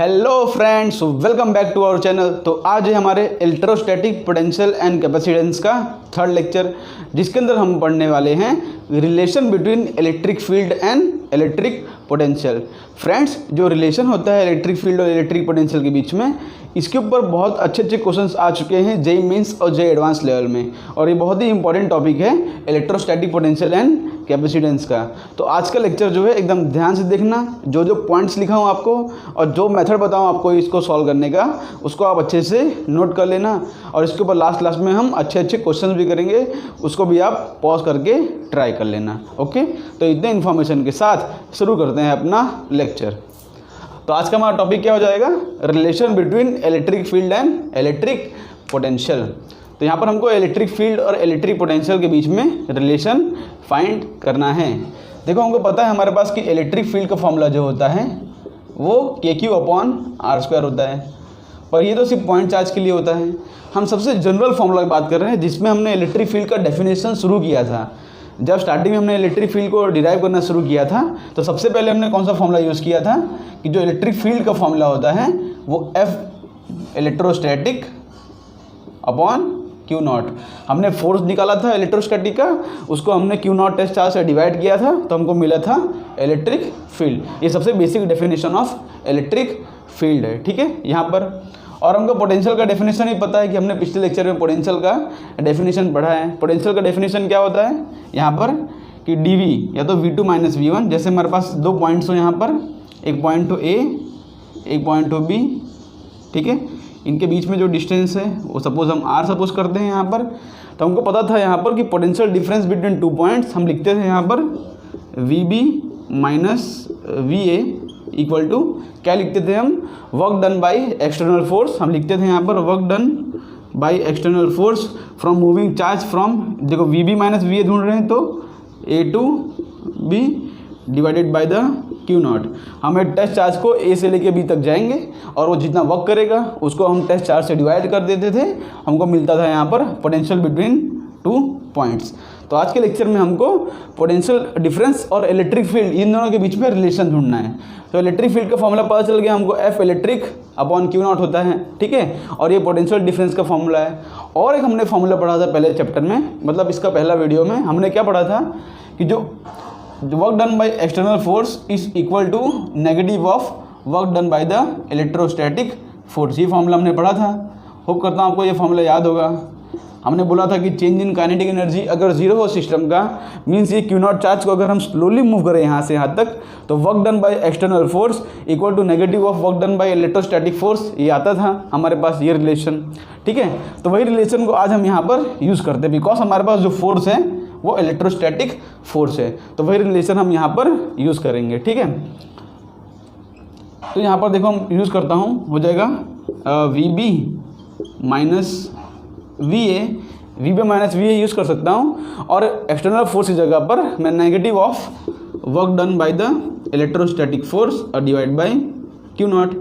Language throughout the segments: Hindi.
Hello friends, welcome back to our channel. तो आज है हमारे इलेक्ट्रोस्टैटिक पोटेंशियल एंड कैपेसिटेंस का थर्ड लेक्चर, जिसके अंदर हम पढ़ने वाले हैं relation between electric field and electric potential. Friends, जो रिलेशन होता है इलेक्ट्रिक फील्ड और इलेक्ट्रिक पोटेंशियल के बीच में, इसके ऊपर बहुत अच्छे अच्छे क्वेश्चंस आ चुके हैं जेईई मेंस और जेईई एडवांस लेवल में, और ये बहुत ही इंपॉर्टेंट टॉपिक है इलेक्ट्रोस्टैटिक पोटेंशियल एंड कैपेसिटेंस का। तो आज का लेक्चर जो है एकदम ध्यान से देखना, जो जो पॉइंट्स लिखा हूँ आपको और जो मेथड बताऊँ आपको इसको सॉल्व करने का, उसको आप अच्छे से नोट कर लेना। और इसके ऊपर लास्ट में हम अच्छे अच्छे क्वेश्चन भी करेंगे, उसको भी आप पॉज करके ट्राई कर लेना। ओके, तो इतने इन्फॉर्मेशन के साथ शुरू करते हैं अपना लेक्चर। तो आज का हमारा टॉपिक क्या हो जाएगा? Relation between electric field and electric potential. तो यहाँ पर हमको इलेक्ट्रिक फील्ड और इलेक्ट्रिक पोटेंशियल के बीच में रिलेशन फाइंड करना है। देखो, हमको पता है हमारे पास कि इलेक्ट्रिक फील्ड का फॉर्मूला जो होता है वो KQ/R² होता है, पर ये तो सिर्फ पॉइंट चार्ज के लिए होता है। हम सबसे जनरल फॉर्मूला की बात कर रहे हैं, जिसमें हमने इलेक्ट्रिक फील्ड का डेफिनेशन शुरू किया था। जब स्टार्टिंग में हमने इलेक्ट्रिक फील्ड को डिराइव करना शुरू किया था, तो सबसे पहले हमने कौन सा फॉर्मूला यूज़ किया था कि जो इलेक्ट्रिक फील्ड का फॉर्मूला होता है वो F इलेक्ट्रोस्टैटिक अपॉन Q0। हमने फोर्स निकाला था इलेक्ट्रोस्टैटिक का, उसको हमने Q0 टेस्ट चार्ज से डिवाइड किया था, तो हमको मिला था इलेक्ट्रिक फील्ड। ये सबसे basic definition of electric field है, ठीक है यहाँ पर। और हमको पोटेंशियल का डेफिनेशन ही पता है कि हमने पिछले लेक्चर में पोटेंशियल का डेफिनेशन पढ़ा है। पोटेंशियल का डेफिनेशन क्या होता है यहाँ पर कि dV या तो V2 - V1। जैसे हमारे पास दो पॉइंट्स हो यहाँ पर, एक पॉइंट हो A, एक पॉइंट हो B, ठीक है। इनके बीच में जो डिस्टेंस है वो सपोज हम R सपोज करते हैं यहाँ पर। तो हमको पता था यहाँ पर कि potential difference between two points हम लिखते थे यहाँ पर VB - VA इक्वल टू क्या लिखते थे हम? Work done by external force. हम लिखते थे यहाँ पर work done by external force from moving charge from, देखो VB - VA ढूंढ रहे हैं तो A to B divided by the Q0। हम एक टेस्ट चार्ज को A से लेके B तक जाएंगे और वो जितना वर्क करेगा उसको हम टेस्ट चार्ज से डिवाइड कर देते थे, हमको मिलता था यहाँ पर पोटेंशियल बिटवीन टू पॉइंट्स। तो आज के लेक्चर में हमको पोटेंशियल डिफरेंस और इलेक्ट्रिक फील्ड इन दोनों के बीच में रिलेशन ढूंढना है। तो इलेक्ट्रिक फील्ड का फॉर्मूला पता चल गया हमको, F इलेक्ट्रिक अपॉन Q0 होता है, ठीक है। और ये पोटेंशियल डिफरेंस का फॉर्मूला है। और एक हमने फॉर्मूला पढ़ा था पहले चैप्टर में, मतलब इसका पहला वीडियो में हमने क्या पढ़ा था कि जो work done by external force is equal to negative of work done by the electrostatic force. ये फॉर्मूला हमने पढ़ा था। होप करता हूँ आपको ये फॉर्मूला याद होगा। हमने बोला था कि चेंज इन काइनेटिक एनर्जी अगर जीरो हो सिस्टम का, मीन्स ये Q0 चार्ज को अगर हम स्लोली मूव करें यहाँ से यहाँ तक, तो work done by external force equal to negative of work done by electrostatic force. ये आता था हमारे पास ये रिलेशन, ठीक है। तो वही रिलेशन को आज हम यहाँ पर यूज़ करते हैं, बिकॉज हमारे पास जो फोर्स है वो इलेक्ट्रोस्टैटिक फोर्स है। तो वही रिलेशन हम यहाँ पर यूज़ करेंगे, ठीक है। तो यहाँ पर देखो हम यूज़ करता हूँ, हो जाएगा VB - VA यूज़ कर सकता हूँ, और एक्सटर्नल फोर्स की जगह पर मैं negative of work done by the electrostatic force divide by Q0।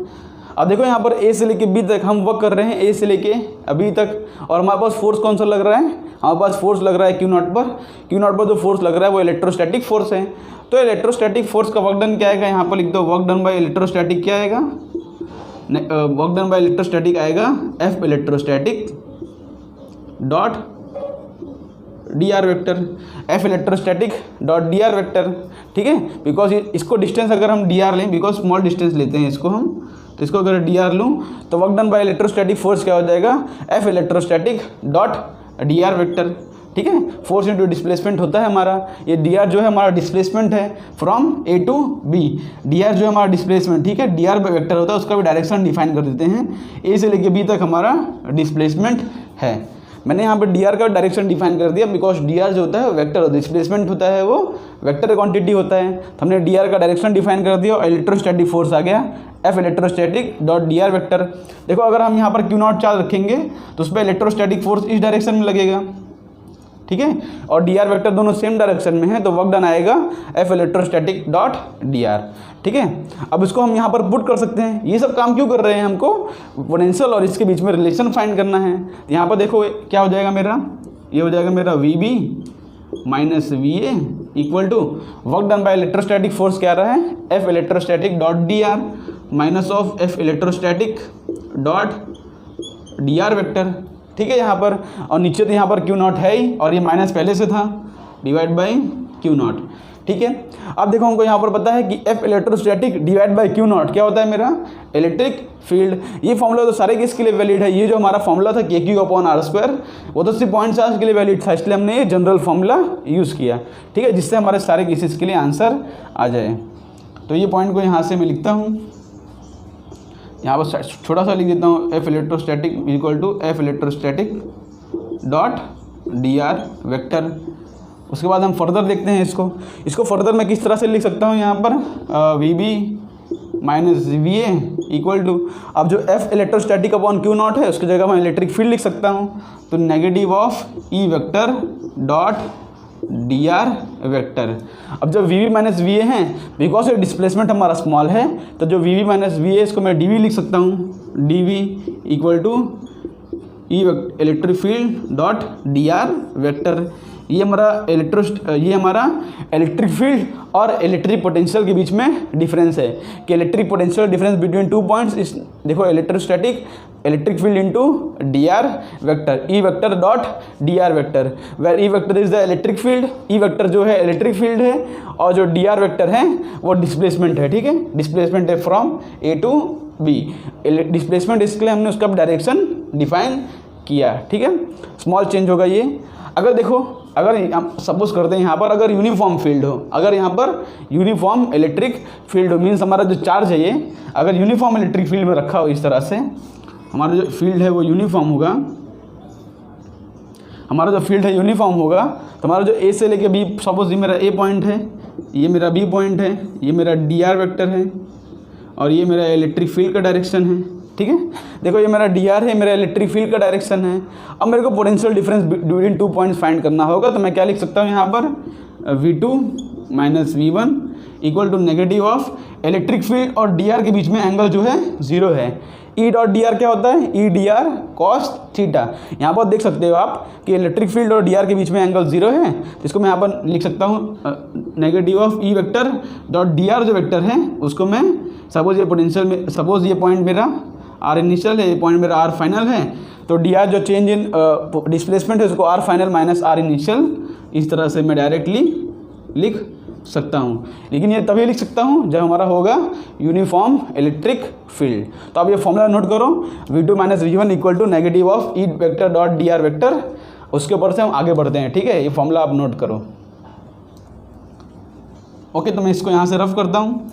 अब देखो यहाँ पर A से लेके B तक हम वर्क कर रहे हैं, A से लेके B तक, और हमारे पास फोर्स कौन सा लग रहा है? हमारे पास फोर्स लग रहा है Q0 पर जो फोर्स लग रहा है वो इलेक्ट्रोस्टैटिक फोर्स है। तो इलेक्ट्रोस्टैटिक फोर्स का वर्क डन क्या आएगा? यहाँ पर लिख दो, वर्क डन बाय इलेक्ट्रोस्टैटिक क्या आएगा? वर्क डन बाय इलेक्ट्रोस्टैटिक आएगा F electrostatic dot dr vector, F electrostatic dot dr vector, ठीक है। बिकॉज इसको डिस्टेंस अगर हम dr लें, बिकॉज स्मॉल डिस्टेंस लेते हैं इसको हम, तो इसको अगर dr लूँ तो work done by electrostatic force क्या हो जाएगा? F electrostatic dot dr vector, ठीक है। फोर्स इंटू डिस्प्लेसमेंट होता है हमारा, ये dr जो है हमारा डिस्प्लेसमेंट है from A to B। dr जो है हमारा डिस्प्लेसमेंट, ठीक है, dr वेक्टर होता है, उसका भी डायरेक्शन डिफाइन कर देते हैं। A से लेके B तक हमारा डिस्प्लेसमेंट है। मैंने यहाँ पे dr का डायरेक्शन डिफाइन कर दिया, बिकॉज dr जो होता है वेक्टर, डिस्प्लेसमेंट होता है वो वेक्टर क्वांटिटी होता है। तो हमने dr का डायरेक्शन डिफाइन कर दिया और इलेक्ट्रोस्टैटिक फोर्स आ गया F electrostatic dot dr vector. देखो, अगर हम यहाँ पर Q0 चार्ज रखेंगे तो उस पर इलेक्ट्रोस्टैटिक फोर्स इस डायरेक्शन में लगेगा, ठीक है, और dr वेक्टर दोनों सेम डायरेक्शन में है, तो वर्क डन आएगा F इलेक्ट्रोस्टैटिक डॉट dr, ठीक है। अब इसको हम यहाँ पर पुट कर सकते हैं। ये सब काम क्यों कर रहे हैं? हमको पोटेंशियल और इसके बीच में रिलेशन फाइंड करना है। यहाँ पर देखो क्या हो जाएगा मेरा, ये हो जाएगा मेरा VB minus V A equal to work done by electrostatic force क्या रहा है, F electrostatic dot D r minus of F electrostatic dot D R vector. ठीक है यहाँ पर, और नीचे तो यहाँ पर क्यू नॉट है ही और ये माइनस पहले से था, डिवाइड बाई क्यू नॉट। ठीक है, अब देखो हमको यहाँ पर पता है कि F electrostatic divide by Q not क्या होता है मेरा, इलेक्ट्रिक फील्ड। ये फॉर्मूला तो सारे किसके लिए वैलिड है, ये जो हमारा फॉर्मूला था के क्यू अपॉन आर स्क्वायर वो तो सिर्फ पॉइंट चार्ज के लिए वैलिड था, इसलिए हमने ये जनरल फॉर्मूला यूज़ किया। ठीक है, जिससे हमारे सारे केसेस के लिए आंसर आ जाए। तो ये पॉइंट को यहाँ से मैं लिखता हूँ, यहाँ पर छोटा सा लिख देता हूँ, F electrostatic equal to F electrostatic dot D R vector. उसके बाद हम फर्दर देखते हैं इसको फर्दर मैं किस तरह से लिख सकता हूँ यहाँ पर, V B minus V A equal to, अब जो F electrostatic upon q naught है उसकी जगह मैं इलेक्ट्रिक फील्ड लिख सकता हूँ, तो negative of E vector dot D R vector. अब जब V V minus V A है, बिकॉज ये डिस्प्लेसमेंट हमारा स्मॉल है, तो जो V V minus V A इसको मैं डी वी लिख सकता हूँ, d V equal to E electric field dot D R vector. ये हमारा इलेक्ट्रिक फील्ड और इलेक्ट्रिक पोटेंशियल के बीच में डिफरेंस है कि electric potential difference between two points इस, देखो electrostatic electric field into d are vector, E vector dot D R vector, where E vector is the electric field, E vector जो है इलेक्ट्रिक फील्ड है और जो डी आर वेक्टर है वो डिस्प्लेसमेंट है। ठीक है, डिस्प्लेसमेंट है from A to B, displacement इसके लिए हमने उसका डायरेक्शन डिफाइन किया। ठीक है, स्मॉल चेंज होगा ये। अगर देखो, अगर हम सपोज करते हैं यहाँ पर अगर यूनिफॉर्म फील्ड हो, अगर यहाँ पर यूनिफॉर्म इलेक्ट्रिक फील्ड हो, मीन्स हमारा जो चार्ज है ये अगर यूनिफॉर्म इलेक्ट्रिक फील्ड में रखा हो, इस तरह से हमारा जो फील्ड है वो यूनिफॉर्म होगा, हमारा जो फील्ड है यूनिफॉर्म होगा, तो हमारा जो ए से लेके बी, सपोज ये मेरा ए पॉइंट है, ये मेरा बी पॉइंट है, ये मेरा डी आर वेक्टर है और ये मेरा इलेक्ट्रिक फील्ड का डायरेक्शन है। ठीक है, देखो ये मेरा डी आर है, मेरा इलेक्ट्रिक फील्ड का डायरेक्शन है। अब मेरे को potential difference between two points find करना होगा, तो मैं क्या लिख सकता हूँ यहाँ पर, V2 minus V1 equal to negative of electric field और डी आर के बीच में एंगल जो है 0 है। E डॉट डी आर क्या होता है, E D R cos theta. यहाँ पर देख सकते हो आप कि इलेक्ट्रिक फील्ड और डी आर के बीच में एंगल 0 है, तो इसको मैं यहाँ पर लिख सकता हूँ negative of E vector dot D r जो वेक्टर है उसको मैं सपोज ये पोटेंशियल में, सपोज ये पॉइंट मेरा आर इनिशियल है, ये पॉइंट मेरा आर फाइनल है, तो डी आर जो चेंज इन डिस्प्लेसमेंट है उसको r final minus r initial, इस तरह से मैं डायरेक्टली लिख सकता हूँ। लेकिन ये तभी लिख सकता हूँ जब हमारा होगा यूनिफॉर्म इलेक्ट्रिक फील्ड। तो अब ये फॉर्मूला नोट करो, V2 minus V1 equal to negative of E vector dot D R vector. उसके ऊपर से हम आगे बढ़ते हैं। ठीक है, ये फॉर्मूला आप नोट करो। ओके, तो मैं इसको यहाँ से रफ करता हूँ।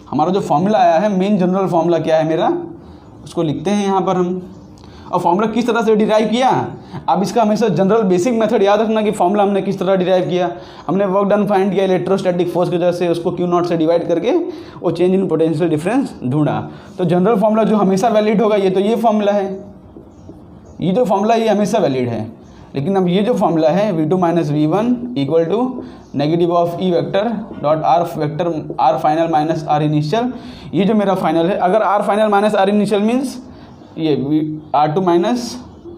हमारा जो फॉर्मूला आया है, मेन जनरल फॉर्मूला क्या है मेरा, उसको लिखते हैं यहाँ पर हम। और फॉर्मूला किस तरह से डिराइव किया, अब इसका हमेशा जनरल बेसिक मेथड याद रखना कि फॉर्मूला हमने किस तरह डिराइव किया। हमने वर्क डन फाइंड किया इलेक्ट्रोस्टैटिक फोर्स की वजह से, उसको क्यू नॉट से डिवाइड करके वो चेंज इन पोटेंशियल डिफरेंस ढूंढा। तो जनरल फॉर्मूला जो हमेशा वैलिड होगा ये तो ये फॉर्मूला है, ये जो फॉर्मूला ये हमेशा वैलिड है। लेकिन अब ये जो फॉर्मूला है V2 minus V1 equal to negative of E vector dot r vector r final minus r initial, ये जो मेरा फाइनल है, अगर r final minus r initial means ये R2 माइनस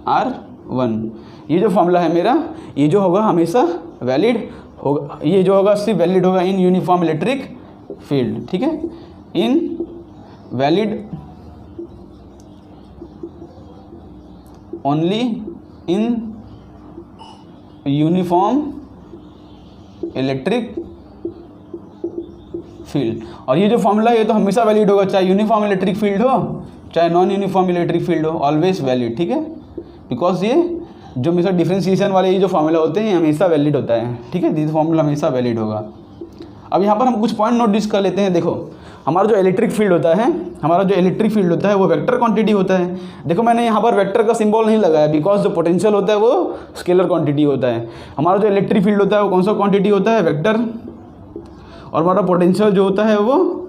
R1, ये जो फॉर्मूला है मेरा, ये जो होगा हमेशा वैलिड होगा। ये जो होगा सिर्फ वैलिड होगा इन यूनिफॉर्म इलेक्ट्रिक फील्ड। ठीक है, in valid only in uniform electric field. और ये जो फॉर्मूला है ये तो हमेशा वैलिड होगा, चाहे यूनिफॉर्म इलेक्ट्रिक फील्ड हो चाहे नॉन यूनिफॉर्म इलेक्ट्रिक फील्ड हो, ऑलवेज वैलिड। ठीक है, बिकॉज ये जो हमेशा डिफरेंशिएशन वाले ये जो फॉर्मूला होते हैं हमेशा वैलिड होता है। ठीक है, दिस फॉर्मूला हमेशा वैलिड होगा। अब यहाँ पर हम कुछ पॉइंट नोटिस कर लेते हैं। देखो, हमारा जो इलेक्ट्रिक फील्ड होता है, हमारा जो इलेक्ट्रिक फील्ड होता है वो वेक्टर क्वांटिटी होता है। देखो, मैंने यहाँ पर वेक्टर का सिंबल नहीं लगाया बिकॉज जो पोटेंशियल होता है वो स्केलर क्वांटिटी होता है। हमारा जो इलेक्ट्रिक फील्ड होता है वो कौन सा क्वांटिटी होता है, वेक्टर, और हमारा पोटेंशियल जो होता है वो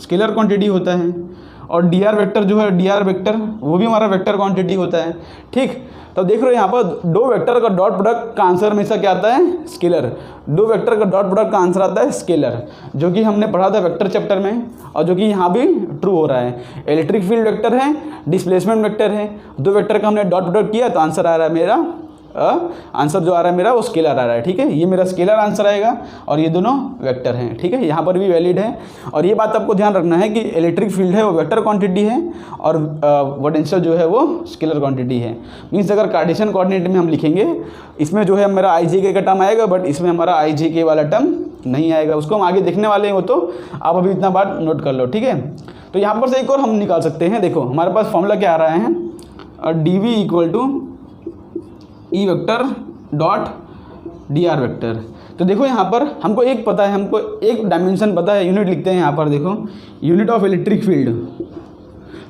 स्केलर क्वांटिटी होता है। और डी आर वेक्टर जो है, डी आर वेक्टर वो भी हमारा वेक्टर क्वांटिटी होता है। ठीक, तो देख रहे हो यहाँ पर दो वेक्टर का डॉट प्रोडक्ट का आंसर हमेशा क्या आता है, स्केलर। दो वेक्टर का डॉट प्रोडक्ट का आंसर आता है स्केलर, जो कि हमने पढ़ा था वेक्टर चैप्टर में और जो कि यहाँ भी ट्रू हो रहा है। इलेक्ट्रिक फील्ड वेक्टर है, डिस्प्लेसमेंट वेक्टर है, दो वेक्टर का हमने डॉट प्रोडक्ट किया तो आंसर आ रहा है मेरा आंसर जो आ रहा है मेरा वो स्केलर आ रहा है, ठीक है। ये मेरा स्केलर आंसर आएगा और ये दोनों वेक्टर हैं, ठीक है। यहाँ पर भी वैलिड है। और ये बात आपको ध्यान रखना है कि इलेक्ट्रिक फील्ड है वो वेक्टर क्वांटिटी है और पोटेंशियल जो है वो स्केलर क्वांटिटी है। मीन्स अगर कार्टेशियन कोऑर्डिनेट में हम लिखेंगे, इसमें जो है मेरा IJK का टर्म आएगा, बट इसमें हमारा IJK वाला टर्म नहीं आएगा। उसको हम आगे देखने वाले हैं, वो तो आप अभी इतना बात नोट कर लो, ठीक है। तो यहाँ पर से एक और हम निकाल सकते हैं। देखो हमारे पास फॉर्मूला क्या आ रहा है, dV = E vector dot dr vector. तो देखो यहाँ पर हमको एक पता है, हमको एक डायमेंशन पता है, यूनिट लिखते हैं यहाँ पर। देखो यूनिट ऑफ इलेक्ट्रिक फील्ड,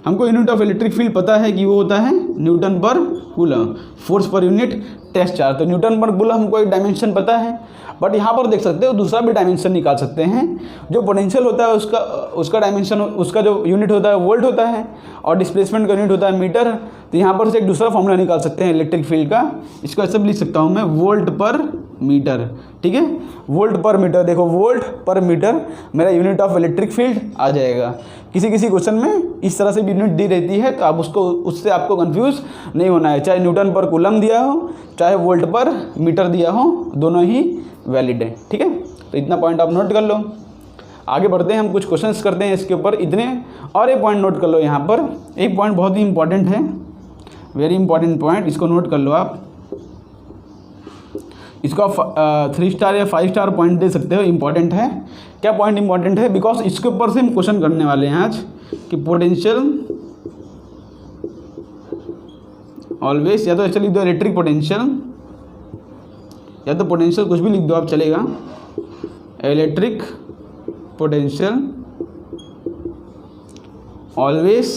हमको यूनिट ऑफ इलेक्ट्रिक फील्ड पता है कि वो होता है newton per coulomb, force per unit test charge. तो न्यूटन पर कूलम हमको एक डायमेंशन पता है, बट यहाँ पर देख सकते हो दूसरा भी डायमेंशन निकाल सकते हैं। जो पोटेंशियल होता है उसका डायमेंशन, उसका जो यूनिट होता है वोल्ट होता है और डिस्प्लेसमेंट का यूनिट होता है मीटर। तो यहाँ पर से एक दूसरा फॉर्मूला निकाल सकते हैं इलेक्ट्रिक फील्ड का। इसको ऐसे भी लिख सकता हूँ मैं, वोल्ट पर मीटर, ठीक है। वोल्ट पर मीटर, देखो वोल्ट पर मीटर मेरा यूनिट ऑफ इलेक्ट्रिक फील्ड आ जाएगा। किसी किसी क्वेश्चन में इस तरह से भी यूनिट दी रहती है, तो आप उससे आपको कंफ्यूज नहीं होना है। चाहे न्यूटन पर कूलम दिया हो, चाहे वोल्ट पर मीटर दिया हो, दोनों ही वैलिड है, ठीक है। तो इतना पॉइंट आप नोट कर लो। आगे बढ़ते हैं, हम कुछ क्वेश्चंस करते हैं इसके ऊपर इतने। और एक पॉइंट नोट कर लो, यहाँ पर एक पॉइंट बहुत ही इंपॉर्टेंट है, वेरी इंपॉर्टेंट पॉइंट, इसको नोट कर लो आप। इसको आप 3 स्टार या 5 स्टार पॉइंट दे सकते हो, इंपॉर्टेंट है। क्या पॉइंट इंपॉर्टेंट है? बिकॉज इसके ऊपर से हम क्वेश्चन करने वाले हैं आज कि पोटेंशियल ऑलवेज, या तो ऐसे लिख दो इलेक्ट्रिक पोटेंशियल, या तो पोटेंशियल कुछ भी लिख दो आप, चलेगा। Electric potential always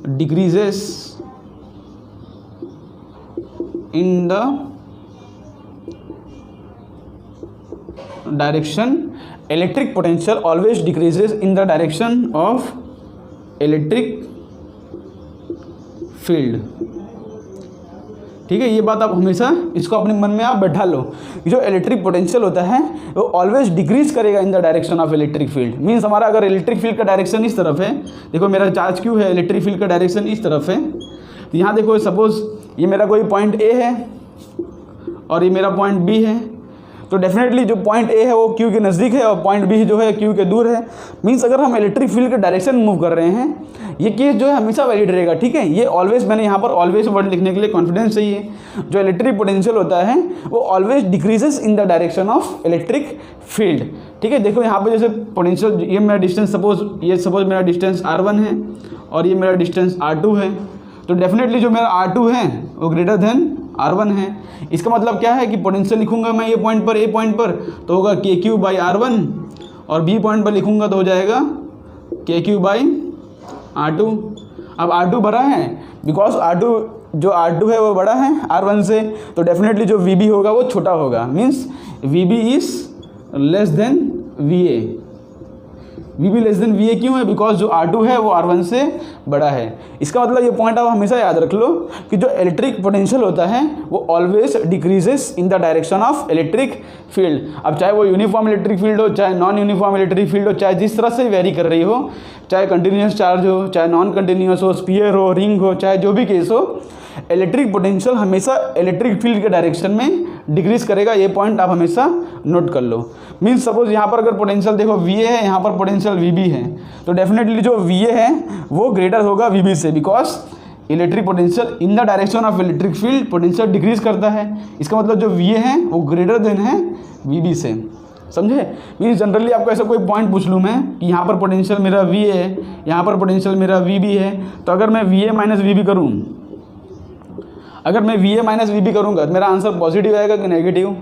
decreases in the direction, electric potential always decreases in the direction of electric field, ठीक है। ये बात आप हमेशा इसको अपने मन में आप बैठा लो कि जो इलेक्ट्रिक पोटेंशियल होता है वो ऑलवेज डिक्रीज करेगा इन the direction of electric field. Means हमारा अगर इलेक्ट्रिक फील्ड का डायरेक्शन इस तरफ है, देखो मेरा चार्ज क्यों है, इलेक्ट्रिक फील्ड का डायरेक्शन इस तरफ है। तो यहाँ देखो सपोज ये मेरा कोई पॉइंट ए है और ये मेरा पॉइंट बी है, तो डेफिनेटली जो पॉइंट ए है वो क्यू के नज़दीक है और पॉइंट बी जो है क्यू के दूर है। मीन्स अगर हम इलेक्ट्रिक फील्ड के डायरेक्शन मूव कर रहे हैं, ये केस जो है हमेशा वैलिड रहेगा, ठीक है। ये ऑलवेज, मैंने यहाँ पर ऑलवेज वर्ड लिखने के लिए कॉन्फिडेंस चाहिए। जो इलेक्ट्रिक पोटेंशियल होता है वो always decreases in the direction of electric field, ठीक है। देखो यहाँ पर जैसे पोटेंशियल, ये मेरा डिस्टेंस सपोज मेरा डिस्टेंस r1 है और ये मेरा डिस्टेंस r2 है, तो डेफिनेटली जो मेरा r2 है वो ग्रेटर देन r1 है। इसका मतलब क्या है कि पोटेंशियल लिखूंगा मैं ये पॉइंट पर, ए पॉइंट पर, तो होगा KQ/R1 और बी पॉइंट पर लिखूंगा तो हो जाएगा KQ/R2। अब R2 बड़ा है, बिकॉज R2 है वो बड़ा है R1 से, तो डेफिनेटली जो VB होगा वो छोटा होगा। Means VB is less than VA। VB less than VA क्यों है? बिकॉज जो R2 है वो R1 से बड़ा है। इसका मतलब ये पॉइंट आप हमेशा याद रख लो कि जो इलेक्ट्रिक पोटेंशियल होता है वो always decreases in the direction of electric field. अब चाहे वो यूनिफॉर्म इलेक्ट्रिक फील्ड हो, चाहे नॉन यूनिफॉर्म इलेक्ट्रिक फील्ड हो, चाहे जिस तरह से वेरी कर रही हो, चाहे कंटिन्यूस चार्ज हो, चाहे नॉन कंटिन्यूस हो, स्फीयर हो, रिंग हो, चाहे जो भी केस हो, इलेक्ट्रिक पोटेंशियल हमेशा इलेक्ट्रिक फील्ड के डायरेक्शन में डिक्रीज करेगा। ये पॉइंट आप हमेशा नोट कर लो। मीन्स सपोज यहाँ पर अगर पोटेंशियल देखो VA है, यहाँ पर पोटेंशियल VB है, तो डेफिनेटली जो VA है वो ग्रेटर होगा VB से, because electric potential in the direction of electric field potential decrease करता है। इसका मतलब जो VA है वो ग्रेटर देन है VB से, समझे। मीन्स जनरली आपको ऐसा कोई पॉइंट पूछ लूँ मैं कि यहाँ पर पोटेंशियल मेरा VA है, यहाँ पर पोटेंशियल मेरा VB है, तो अगर मैं VA माइनस VB करूँ, अगर मैं VA माइनस VB करूँगा तो मेरा आंसर पॉजिटिव आएगा कि नेगेटिव?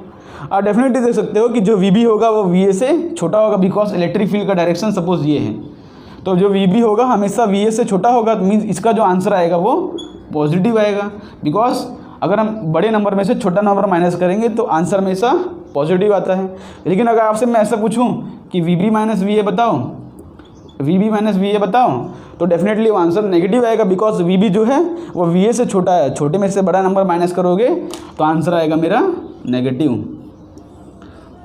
आप डेफिनेटली देख सकते हो कि जो VB होगा वो VA से छोटा होगा, बिकॉज इलेक्ट्रिक फील्ड का डायरेक्शन सपोज ये है, तो जो VB होगा हमेशा VA से छोटा होगा। तो मीन्स इसका जो आंसर आएगा वो पॉजिटिव आएगा, बिकॉज अगर हम बड़े नंबर में से छोटा नंबर माइनस करेंगे तो आंसर हमेशा पॉजिटिव आता है। लेकिन अगर आपसे मैं ऐसा पूछूँ कि VB माइनस VA बताओ, VB माइनस VA बताओ, तो डेफिनेटली वो आंसर नेगेटिव आएगा, बिकॉज VB जो है वो VA से छोटा है। छोटे में से बड़ा नंबर माइनस करोगे तो आंसर आएगा मेरा नेगेटिव।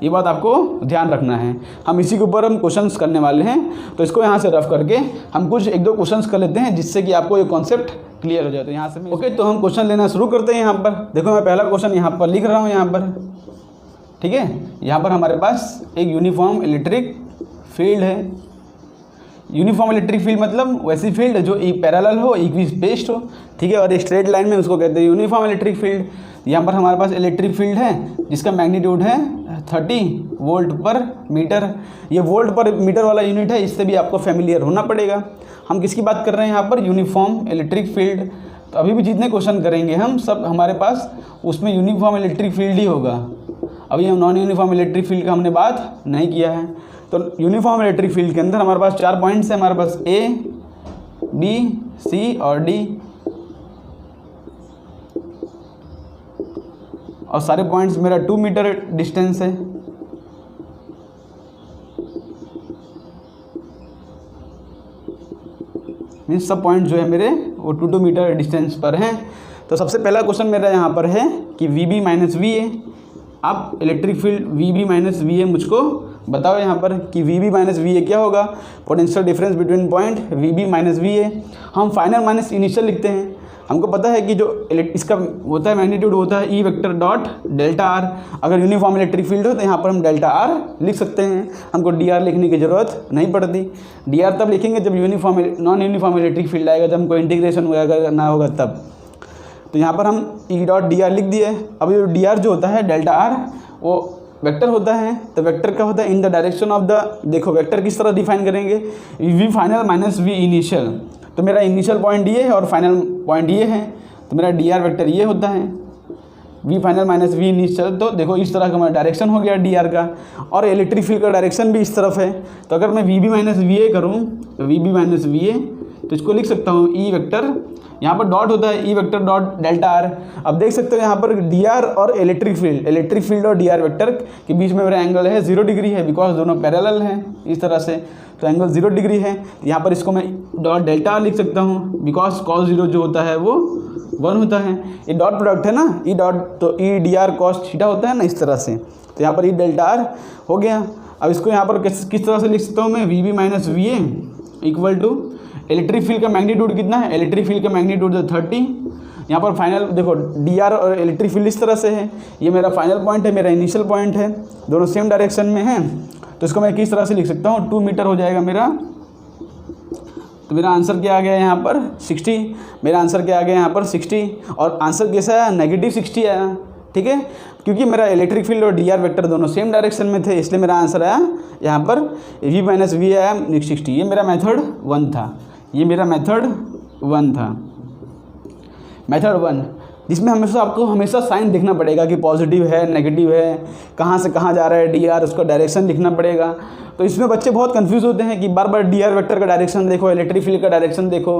ये बात आपको ध्यान रखना है। हम इसी के ऊपर हम क्वेश्चंस करने वाले हैं, तो इसको यहाँ से रफ करके हम कुछ एक दो क्वेश्चंस कर लेते हैं जिससे कि आपको ये कॉन्सेप्ट क्लियर हो जाए। तो यहाँ से ओके, तो हम क्वेश्चन लेना शुरू करते हैं। यहाँ पर देखो मैं पहला क्वेश्चन यहाँ पर लिख रहा हूँ यहाँ पर, ठीक है। यहाँ पर हमारे पास एक यूनिफॉर्म इलेक्ट्रिक फील्ड है। यूनिफॉर्म इलेक्ट्रिक फील्ड मतलब वैसी फील्ड जो एक पैरेलल हो, इक्वी स्पेस्ड हो, ठीक है, और एक स्ट्रेट लाइन में उसको कहते हैं यूनिफॉर्म इलेक्ट्रिक फील्ड। यहाँ पर हमारे पास इलेक्ट्रिक फील्ड है जिसका मैग्नीट्यूड है 30 वोल्ट पर मीटर। ये वोल्ट पर मीटर वाला यूनिट है, इससे भी आपको फेमिलियर होना पड़ेगा। हम किसकी बात कर रहे हैं यहाँ पर? Uniform electric field. तो अभी भी जितने क्वेश्चन करेंगे हम सब हमारे पास उसमें यूनिफॉर्म इलेक्ट्रिक फील्ड ही होगा। अभी हम नॉन यूनिफॉर्म इलेक्ट्रिक फील्ड का हमने बात नहीं किया है। तो यूनिफॉर्म इलेक्ट्रिक फील्ड के अंदर हमारे पास 4 पॉइंट्स हैं, हमारे पास ए, बी, सी और डी, और सारे पॉइंट्स मेरा 2 मीटर डिस्टेंस है। मीन्स सब पॉइंट जो है मेरे वो 2 मीटर डिस्टेंस पर हैं। तो सबसे पहला क्वेश्चन मेरा यहाँ पर है कि V B minus V A. आप electric field V B minus V A मुझको बताओ यहाँ पर कि V B minus V A क्या होगा? Potential difference between point V B minus V A. हम फाइनल माइनस इनिशियल लिखते हैं। हमको पता है कि जो इसका होता है मैग्नीट्यूड होता है ई वेक्टर डॉट डेल्टा आर। अगर यूनिफॉर्म इलेक्ट्रिक फील्ड हो तो यहाँ पर हम डेल्टा आर लिख सकते हैं, हमको डी आर लिखने की ज़रूरत नहीं पड़ती। डी आर तब लिखेंगे जब नॉन यूनिफॉर्म इलेक्ट्रिक फील्ड आएगा, जब हमको इंटीग्रेशन ना होगा तब। तो यहाँ पर हम ई डॉट डी आर लिख दिए। अब ये डी आर जो होता है डेल्टा आर वो वेक्टर होता है। तो वेक्टर क्या होता है? In the direction of the, देखो वेक्टर किस तरह डिफाइन करेंगे? V final minus V initial. तो मेरा इनिशियल पॉइंट ये है और फाइनल पॉइंट ये है, तो मेरा डी आर वेक्टर ये होता है, V final minus V initial. तो देखो इस तरह का हमारा डायरेक्शन हो गया डी आर का, और इलेक्ट्रिक फील्ड का डायरेक्शन भी इस तरफ है। तो अगर मैं V B minus V A करूँ तो V B minus V A, तो इसको लिख सकता हूँ ई वेक्टर, यहाँ पर डॉट होता है ई वेक्टर डॉट डेल्टा आर। अब देख सकते हो यहाँ पर डी आर और इलेक्ट्रिक फील्ड और डी आर वेक्टर के बीच में मेरा एंगल है 0 डिग्री है, बिकॉज दोनों पैरेलल हैं इस तरह से। तो एंगल 0 डिग्री है। यहाँ पर इसको मैं डॉट डेल्टा आर लिख सकता हूँ, बिकॉज कॉस 0 जो होता है वो 1 होता है। ये डॉट प्रोडक्ट है ना, ई डॉट, तो E D R cos theta होता है ना इस तरह से। तो यहाँ पर ई डेल्टा आर हो गया। अब इसको यहाँ पर किस तरह से लिख सकता हूँ मैं? V B minus V A equal to electric field का मैग्नीट्यूड कितना है? इलेक्ट्रिक फील्ड का मैग्नीट्यूड है 30। यहाँ पर फाइनल देखो डी आर और इलेक्ट्रिक फील्ड इस तरह से है, ये मेरा फाइनल पॉइंट है, मेरा इनिशियल पॉइंट है, दोनों सेम डायरेक्शन में हैं। तो इसको मैं किस तरह से लिख सकता हूँ? 2 मीटर हो जाएगा मेरा। तो मेरा आंसर क्या आ गया यहाँ पर? 60। मेरा आंसर क्या आ गया यहाँ पर? 60। और आंसर कैसा आया? नेगेटिव 60 आया, ठीक है, क्योंकि मेरा इलेक्ट्रिक फील्ड और डी आर वेक्टर दोनों सेम डायरेक्शन में थे, इसलिए मेरा आंसर आया यहाँ पर वी माइनस वी आया 60। ये मेरा मेथड 1 था, ये मेरा मेथड 1 था, मेथड 1, जिसमें आपको हमेशा साइन देखना पड़ेगा कि पॉजिटिव है नेगेटिव है, कहाँ से कहाँ जा रहा है डी आर, उसका डायरेक्शन लिखना पड़ेगा। तो इसमें बच्चे बहुत कंफ्यूज होते हैं कि बार बार डी आर वेक्टर का डायरेक्शन देखो, इलेक्ट्रिक फील्ड का डायरेक्शन देखो,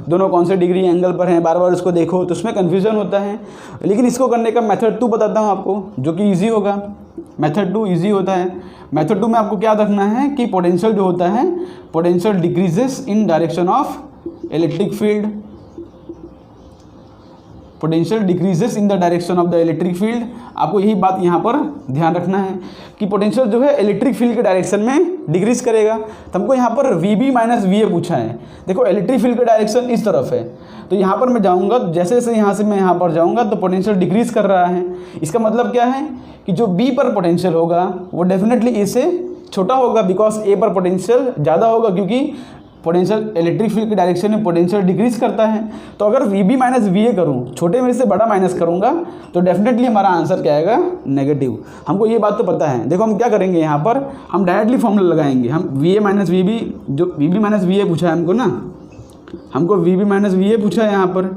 दोनों कौन से डिग्री एंगल पर हैं, बार बार उसको देखो, तो उसमें कन्फ्यूजन होता है। लेकिन इसको करने का मेथड 2 बताता हूँ आपको, जो कि ईजी होगा। मेथड 2 ईजी होता है। मेथड 2 में आपको क्या रखना है कि पोटेंशियल जो होता है, potential decreases in direction of electric field, potential decreases in the direction of the electric field. आपको यही बात यहाँ पर ध्यान रखना है कि पोटेंशियल जो है इलेक्ट्रिक फील्ड के डायरेक्शन में डिक्रीज करेगा। तो हमको यहाँ पर V B minus V A पूछा है। देखो इलेक्ट्रिक फील्ड का डायरेक्शन इस तरफ है, तो यहाँ पर मैं जाऊँगा, जैसे जैसे यहाँ से मैं यहाँ पर जाऊँगा तो पोटेंशियल डिक्रीज कर रहा है। इसका मतलब क्या है कि जो बी पर पोटेंशियल होगा वो डेफिनेटली ए से छोटा होगा, बिकॉज ए पर पोटेंशियल ज़्यादा होगा, क्योंकि पोटेंशियल इलेक्ट्रिक फील्ड के डायरेक्शन में पोटेंशियल डिक्रीज करता है। तो अगर V B minus V A करूँ, छोटे में से बड़ा माइनस करूँगा, तो डेफिनेटली हमारा आंसर क्या आएगा? नेगेटिव। हमको ये बात तो पता है। देखो हम क्या करेंगे यहाँ पर, हम डायरेक्टली फॉर्मूला लगाएंगे। हम V A minus V B, जो V B minus V A पूछा है हमको ना, हमको V B minus V A पूछा है यहाँ पर,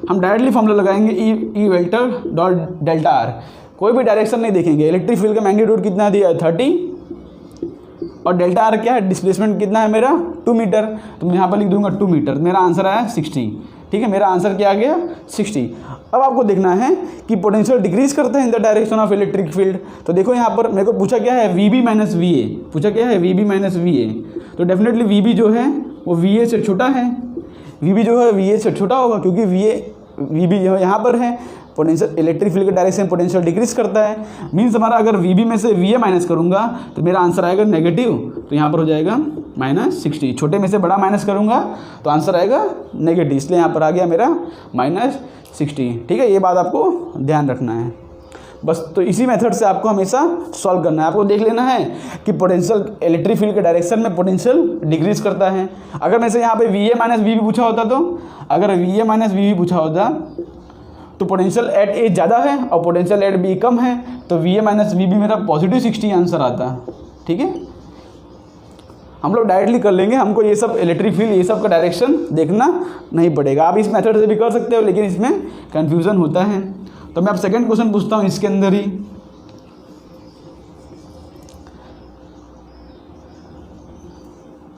हम डायरेक्टली फॉर्मूला लगाएंगे E vector dot delta R. कोई भी डायरेक्शन नहीं देखेंगे। इलेक्ट्रिक फील्ड का मैग्नीट्यूड कितना दिया है? 30, और डेल्टा आर क्या है? डिस्प्लेसमेंट कितना है मेरा? 2 मीटर। तो मैं यहाँ पर लिख दूंगा 2 मीटर। मेरा आंसर आया 60। ठीक है, मेरा आंसर क्या आ गया? 60। अब आपको देखना है कि पोटेंशियल डिक्रीज करते हैं in the direction of electric field. तो देखो यहाँ पर मेरे को पूछा क्या है? V B minus V A पूछा क्या है? V B minus V A. तो डेफिनेटली वी बी जो है वो वी ए से छोटा है। वी बी जो है वी ए से छोटा होगा, क्योंकि वी बी जो यहाँ पर है पोटेंशियल इलेक्ट्रिक फील्ड का डायरेक्शन पोटेंशियल डिक्रीज करता है। मीन्स हमारा अगर VB में से VA माइनस करूँगा तो मेरा आंसर आएगा नेगेटिव, तो यहाँ पर हो जाएगा -60। छोटे में से बड़ा माइनस करूँगा तो आंसर आएगा नेगेटिव, इसलिए यहाँ पर आ गया मेरा -60। ठीक है, ये बात आपको ध्यान रखना है बस। तो इसी मेथड से आपको हमेशा सॉल्व करना है। आपको देख लेना है कि पोटेंशियल इलेक्ट्रिक फील्ड के डायरेक्शन में पोटेंशियल डिक्रीज करता है। अगर मैं से यहाँ पे VA माइनस VB पूछा होता, तो अगर VA माइनस VB पूछा होता तो पोटेंशियल एट A ज़्यादा है और पोटेंशियल एट B कम है, तो VA माइनस VB मेरा +60 आंसर आता। ठीक है, हम लोग डायरेक्टली कर लेंगे, हमको ये सब इलेक्ट्रिक फील्ड ये सब का डायरेक्शन देखना नहीं पड़ेगा। आप इस मेथड से भी कर सकते हो, लेकिन इसमें कन्फ्यूज़न होता है। तो मैं अब सेकंड क्वेश्चन पूछता हूँ इसके अंदर ही।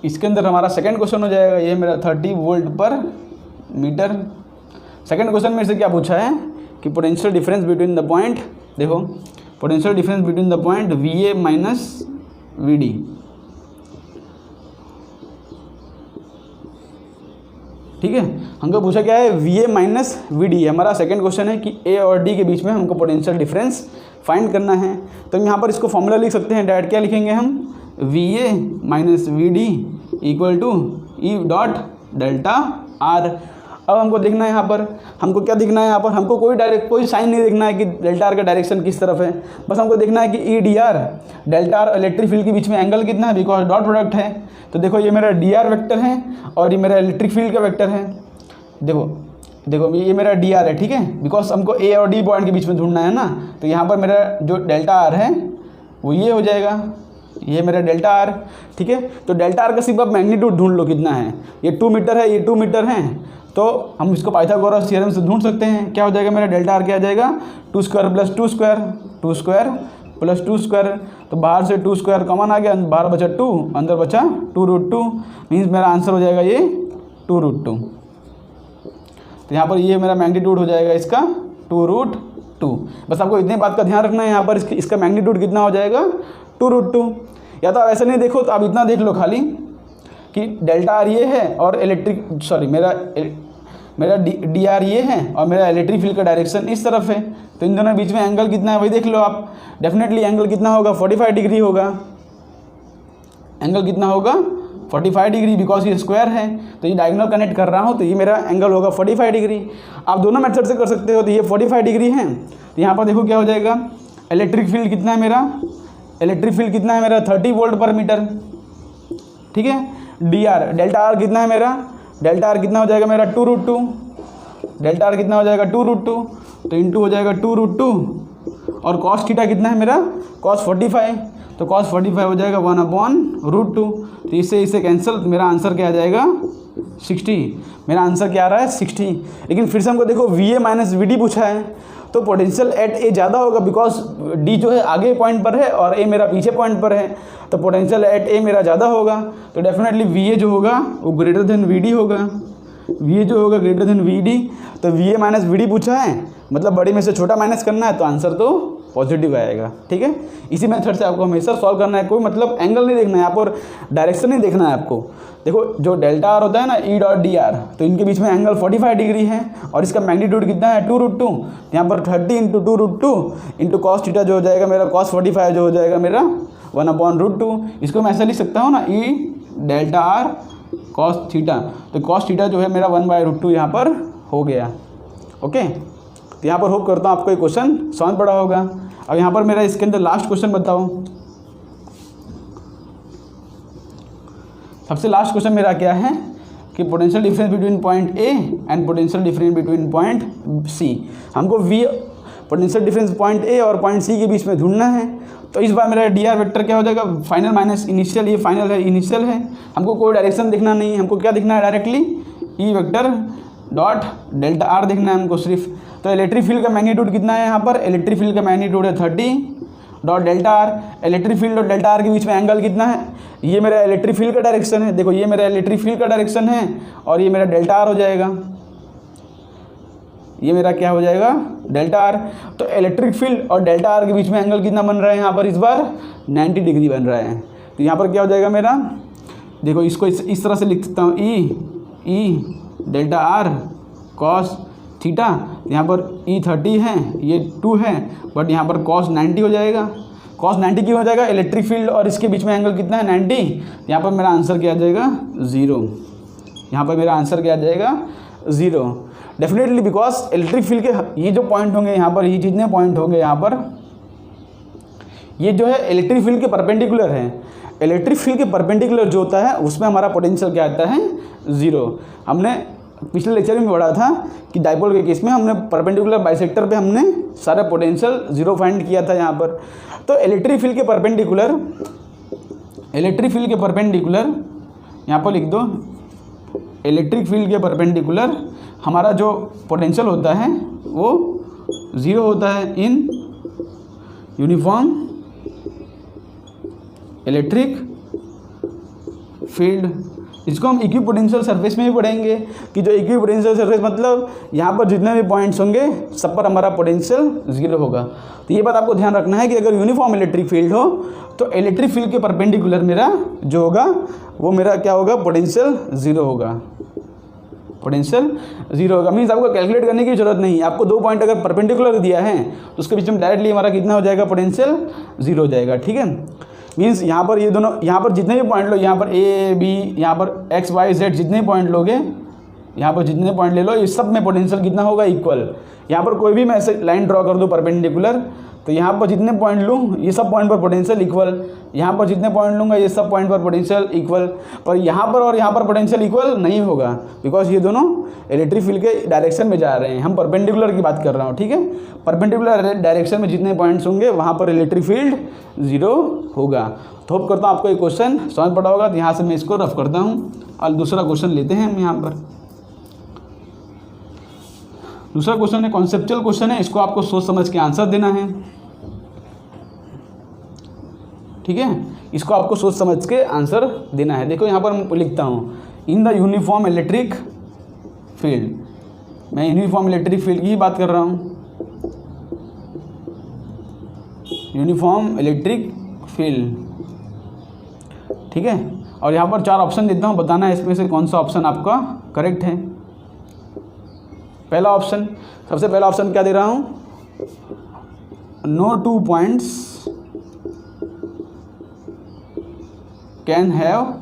इसके अंदर हमारा सेकंड क्वेश्चन हो जाएगा, ये मेरा 30 वोल्ट पर मीटर। सेकंड क्वेश्चन में से क्या पूछा है कि potential difference between the point, देखो potential difference between the point VA minus VD। ठीक है, हमको पूछा क्या है VA माइनस VD। हमारा सेकंड क्वेश्चन है कि A और D के बीच में हमको पोटेंशियल डिफरेंस फाइंड करना है। तो यहाँ पर इसको फॉर्मूला लिख सकते हैं, डायरेक्ट क्या लिखेंगे हम, VA minus VD equal to E dot delta R। अब हमको देखना है यहाँ पर, हमको क्या देखना है यहाँ पर, हमको कोई साइन नहीं देखना है कि डेल्टा R का डायरेक्शन किस तरफ है, बस हमको देखना है कि E DR delta R electric field के बीच में एंगल कितना है, बिकॉज डॉट प्रोडक्ट है। तो देखो ये मेरा DR वेक्टर है और ये मेरा इलेक्ट्रिक फील्ड का वेक्टर है। देखो ये मेरा DR है, ठीक है, बिकॉज हमको A और D पॉइंट के बीच में ढूंढना है ना। तो यहाँ पर मेरा जो डेल्टा R है वो ये हो जाएगा, ये मेरा डेल्टा R। ठीक है, तो डेल्टा R का सिर्फ आप मैग्नीट्यूड ढूंढ लो कितना है, ये 2 मीटर है, ये 2 मीटर है, तो हम इसको पाइथागोरस थ्योरम से ढूंढ सकते हैं। क्या हो जाएगा मेरा डेल्टा R क्या आ जाएगा, 2 square plus 2 square, 2 square plus 2 square. तो बाहर से 2 स्क्वायर कॉमन आ गया, बाहर बचा 2, अंदर बचा 2√2, मीन्स मेरा आंसर हो जाएगा ये 2√2। तो यहाँ पर ये मेरा मैग्नीट्यूड हो जाएगा इसका 2√2। बस आपको इतनी बात का ध्यान रखना है, यहाँ पर इसका मैग्नीट्यूड कितना हो जाएगा 2√2। या तो आप ऐसे नहीं देखो, तो आप इतना देख लो खाली कि डेल्टा R ये है और मेरा DR ये है और मेरा इलेक्ट्रिक फील्ड का डायरेक्शन इस तरफ है। तो इन दोनों के बीच में एंगल कितना है वही देख लो आप। डेफिनेटली एंगल कितना होगा, 45 डिग्री होगा। एंगल कितना होगा 45 डिग्री, बिकॉज ये स्क्वायर है, तो ये डायगोनल कनेक्ट कर रहा हूँ, तो ये मेरा एंगल होगा 45 डिग्री। आप दोनों मेथड से कर सकते हो। तो ये 45 डिग्री है, तो यहाँ पर देखो क्या हो जाएगा, इलेक्ट्रिक फील्ड कितना है मेरा, 30 वोल्ट पर मीटर। ठीक है, DR डेल्टा R कितना है मेरा, डेल्टा R कितना हो जाएगा मेरा 2√2, डेल्टा R कितना हो जाएगा 2√2, तो इंटू हो जाएगा 2√2 और कॉस थीटा कितना है मेरा cos 45, तो cos 45 हो जाएगा 1/√2। तो इससे कैंसिल, मेरा आंसर क्या आ जाएगा 60। मेरा आंसर क्या आ रहा है 60। लेकिन फिर से हमको देखो VA माइनस VD पूछा है, तो पोटेंशियल एट A ज़्यादा होगा, बिकॉज D जो है आगे पॉइंट पर है और A मेरा पीछे पॉइंट पर है, तो पोटेंशियल एट A मेरा ज़्यादा होगा। तो डेफिनेटली VA जो होगा वो ग्रेटर देन VD होगा, VA जो होगा ग्रेटर देन VD। तो VA माइनस VD पूछा है, मतलब बड़ी में से छोटा माइनस करना है, तो आंसर तो पॉजिटिव आएगा। ठीक है, इसी मेथड से आपको हमेशा सॉल्व करना है। कोई मतलब एंगल नहीं देखना है आप और डायरेक्शन नहीं देखना है आपको। देखो जो डेल्टा R होता है ना, E डॉट DR, तो इनके बीच में एंगल 45 डिग्री है और इसका मैग्नीट्यूड कितना है 2√2। यहाँ पर 30 इंटू 2√2 इंटू कॉस थीटा जो हो जाएगा मेरा cos 45 जो हो जाएगा मेरा 1/√2। इसको मैं ऐसा लिख सकता हूँ ना, E delta R cos theta. तो cos थीटा जो है मेरा 1/√2 यहाँ पर हो गया। ओके, तो यहाँ पर होप करता हूँ आपको ये क्वेश्चन समझ पड़ा होगा। अब यहाँ पर मेरा इसके अंदर लास्ट क्वेश्चन बताओ, सबसे लास्ट क्वेश्चन मेरा क्या है कि potential difference between point A and potential difference between point C। हमको पोटेंशियल डिफरेंस पॉइंट A और पॉइंट C के बीच में ढूंढना है। तो इस बार मेरा DR वेक्टर क्या हो जाएगा, फाइनल माइनस इनिशियल, ये फाइनल है इनिशियल है, हमको कोई डायरेक्शन देखना नहीं है, हमको क्या देखना है directly E vector dot delta R देखना है हमको सिर्फ। तो इलेक्ट्रिक फील्ड का मैग्नीट्यूड कितना है यहाँ पर, इलेक्ट्रिक फील्ड का मैग्नीट्यूड है 30 dot delta R। Electric field और डेल्टा R के बीच में एंगल कितना है, ये मेरा इलेक्ट्रिक फील्ड का डायरेक्शन है, देखो ये मेरा इलेक्ट्रिक फील्ड का डायरेक्शन है और ये मेरा डेल्टा R हो जाएगा, ये मेरा क्या हो जाएगा डेल्टा R। तो इलेक्ट्रिक फील्ड और डेल्टा R के बीच में एंगल कितना बन रहा है यहाँ पर, इस बार 90 डिग्री बन रहा है। तो यहाँ पर क्या हो जाएगा मेरा, देखो इसको इस तरह से लिख सकता हूँ, E delta R cos theta, यहाँ पर E30 है, ये 2 है, बट यहाँ पर cos 90 हो जाएगा। cos 90 क्यों हो जाएगा? इलेक्ट्रिक फील्ड और इसके बीच में एंगल कितना है? 90। यहाँ पर मेरा आंसर क्या आ जाएगा? 0। यहाँ पर मेरा आंसर क्या आ जाएगा? 0। डेफिनेटली बिकॉज इलेक्ट्रिक फील्ड के ये जो पॉइंट होंगे यहाँ पर, ये जितने पॉइंट होंगे यहाँ पर, ये जो है इलेक्ट्रिक फील्ड के परपेंडिकुलर है। इलेक्ट्रिक फील्ड के परपेंडिकुलर जो होता है उसमें हमारा पोटेंशियल क्या आता है? 0। हमने पिछले लेक्चर में पढ़ा था कि डाइपोल के केस में हमने परपेंडिकुलर बाइसेक्टर पे हमने सारा पोटेंशियल 0 फाइंड किया था यहाँ पर। तो इलेक्ट्रिक फील्ड के परपेंडिकुलर यहाँ पर लिख दो, इलेक्ट्रिक फील्ड के परपेंडिकुलर हमारा जो पोटेंशियल होता है वो 0 होता है इन यूनिफॉर्म इलेक्ट्रिक फील्ड। इसको हम इक्विपोटेंशियल सरफेस में भी पढ़ेंगे कि जो इक्विपोटेंशियल सरफेस मतलब यहाँ पर जितने भी पॉइंट्स होंगे सब पर हमारा पोटेंशियल 0 होगा। तो ये बात आपको ध्यान रखना है कि अगर यूनिफॉर्म इलेक्ट्रिक फील्ड हो तो इलेक्ट्रिक फील्ड के परपेंडिकुलर मेरा जो होगा वो मेरा क्या होगा? पोटेंशियल 0 होगा। पोटेंशियल 0 होगा मीन्स आपको कैलकुलेट करने की जरूरत नहीं है। आपको 2 पॉइंट अगर परपेंडिकुलर दिया है तो उसके बीच में डायरेक्टली हमारा कितना हो जाएगा? पोटेंशियल 0 हो जाएगा। ठीक है, मीन्स यहाँ पर ये दोनों, यहाँ पर जितने भी पॉइंट लो, यहाँ पर A B, यहाँ पर X Y Z जितने पॉइंट लोगे, यहाँ पर जितने पॉइंट ले लो, ये सब में पोटेंशियल कितना होगा? इक्वल। यहाँ पर कोई भी मैं ऐसे लाइन ड्रॉ कर दूँ परपेंडिकुलर, तो यहाँ पर जितने पॉइंट लूँ ये सब पॉइंट पर पोटेंशियल इक्वल, यहाँ पर जितने पॉइंट लूँगा ये सब पॉइंट पर पोटेंशियल इक्वल, पर यहाँ पर और यहाँ पर पोटेंशियल इक्वल नहीं होगा बिकॉज ये दोनों इलेक्ट्रिक फील्ड के डायरेक्शन में जा रहे हैं। हम परपेंडिकुलर की बात कर रहा हूँ। ठीक है, परपेंडिकुलर डायरेक्शन में जितने पॉइंट्स होंगे वहाँ पर इलेक्ट्रिक फील्ड 0 होगा। तो होप करता हूँ आपको ये क्वेश्चन समझ पड़ा होगा। तो यहाँ से मैं इसको रफ करता हूँ और दूसरा क्वेश्चन लेते हैं हम यहाँ पर। दूसरा क्वेश्चन है कॉन्सेप्चुअल क्वेश्चन है, इसको आपको सोच समझ के आंसर देना है। ठीक है, इसको आपको सोच समझ के आंसर देना है। देखो यहाँ पर मैं लिखता हूँ in the uniform electric field, मैं यूनिफॉर्म इलेक्ट्रिक फील्ड की ही बात कर रहा हूँ। यूनिफॉर्म इलेक्ट्रिक फील्ड, ठीक है, और यहाँ पर 4 ऑप्शन देता हूँ, बताना है इसमें से कौन सा ऑप्शन आपका करेक्ट है। पहला ऑप्शन, सबसे पहला ऑप्शन क्या दे रहा हूँ? No 2 points can have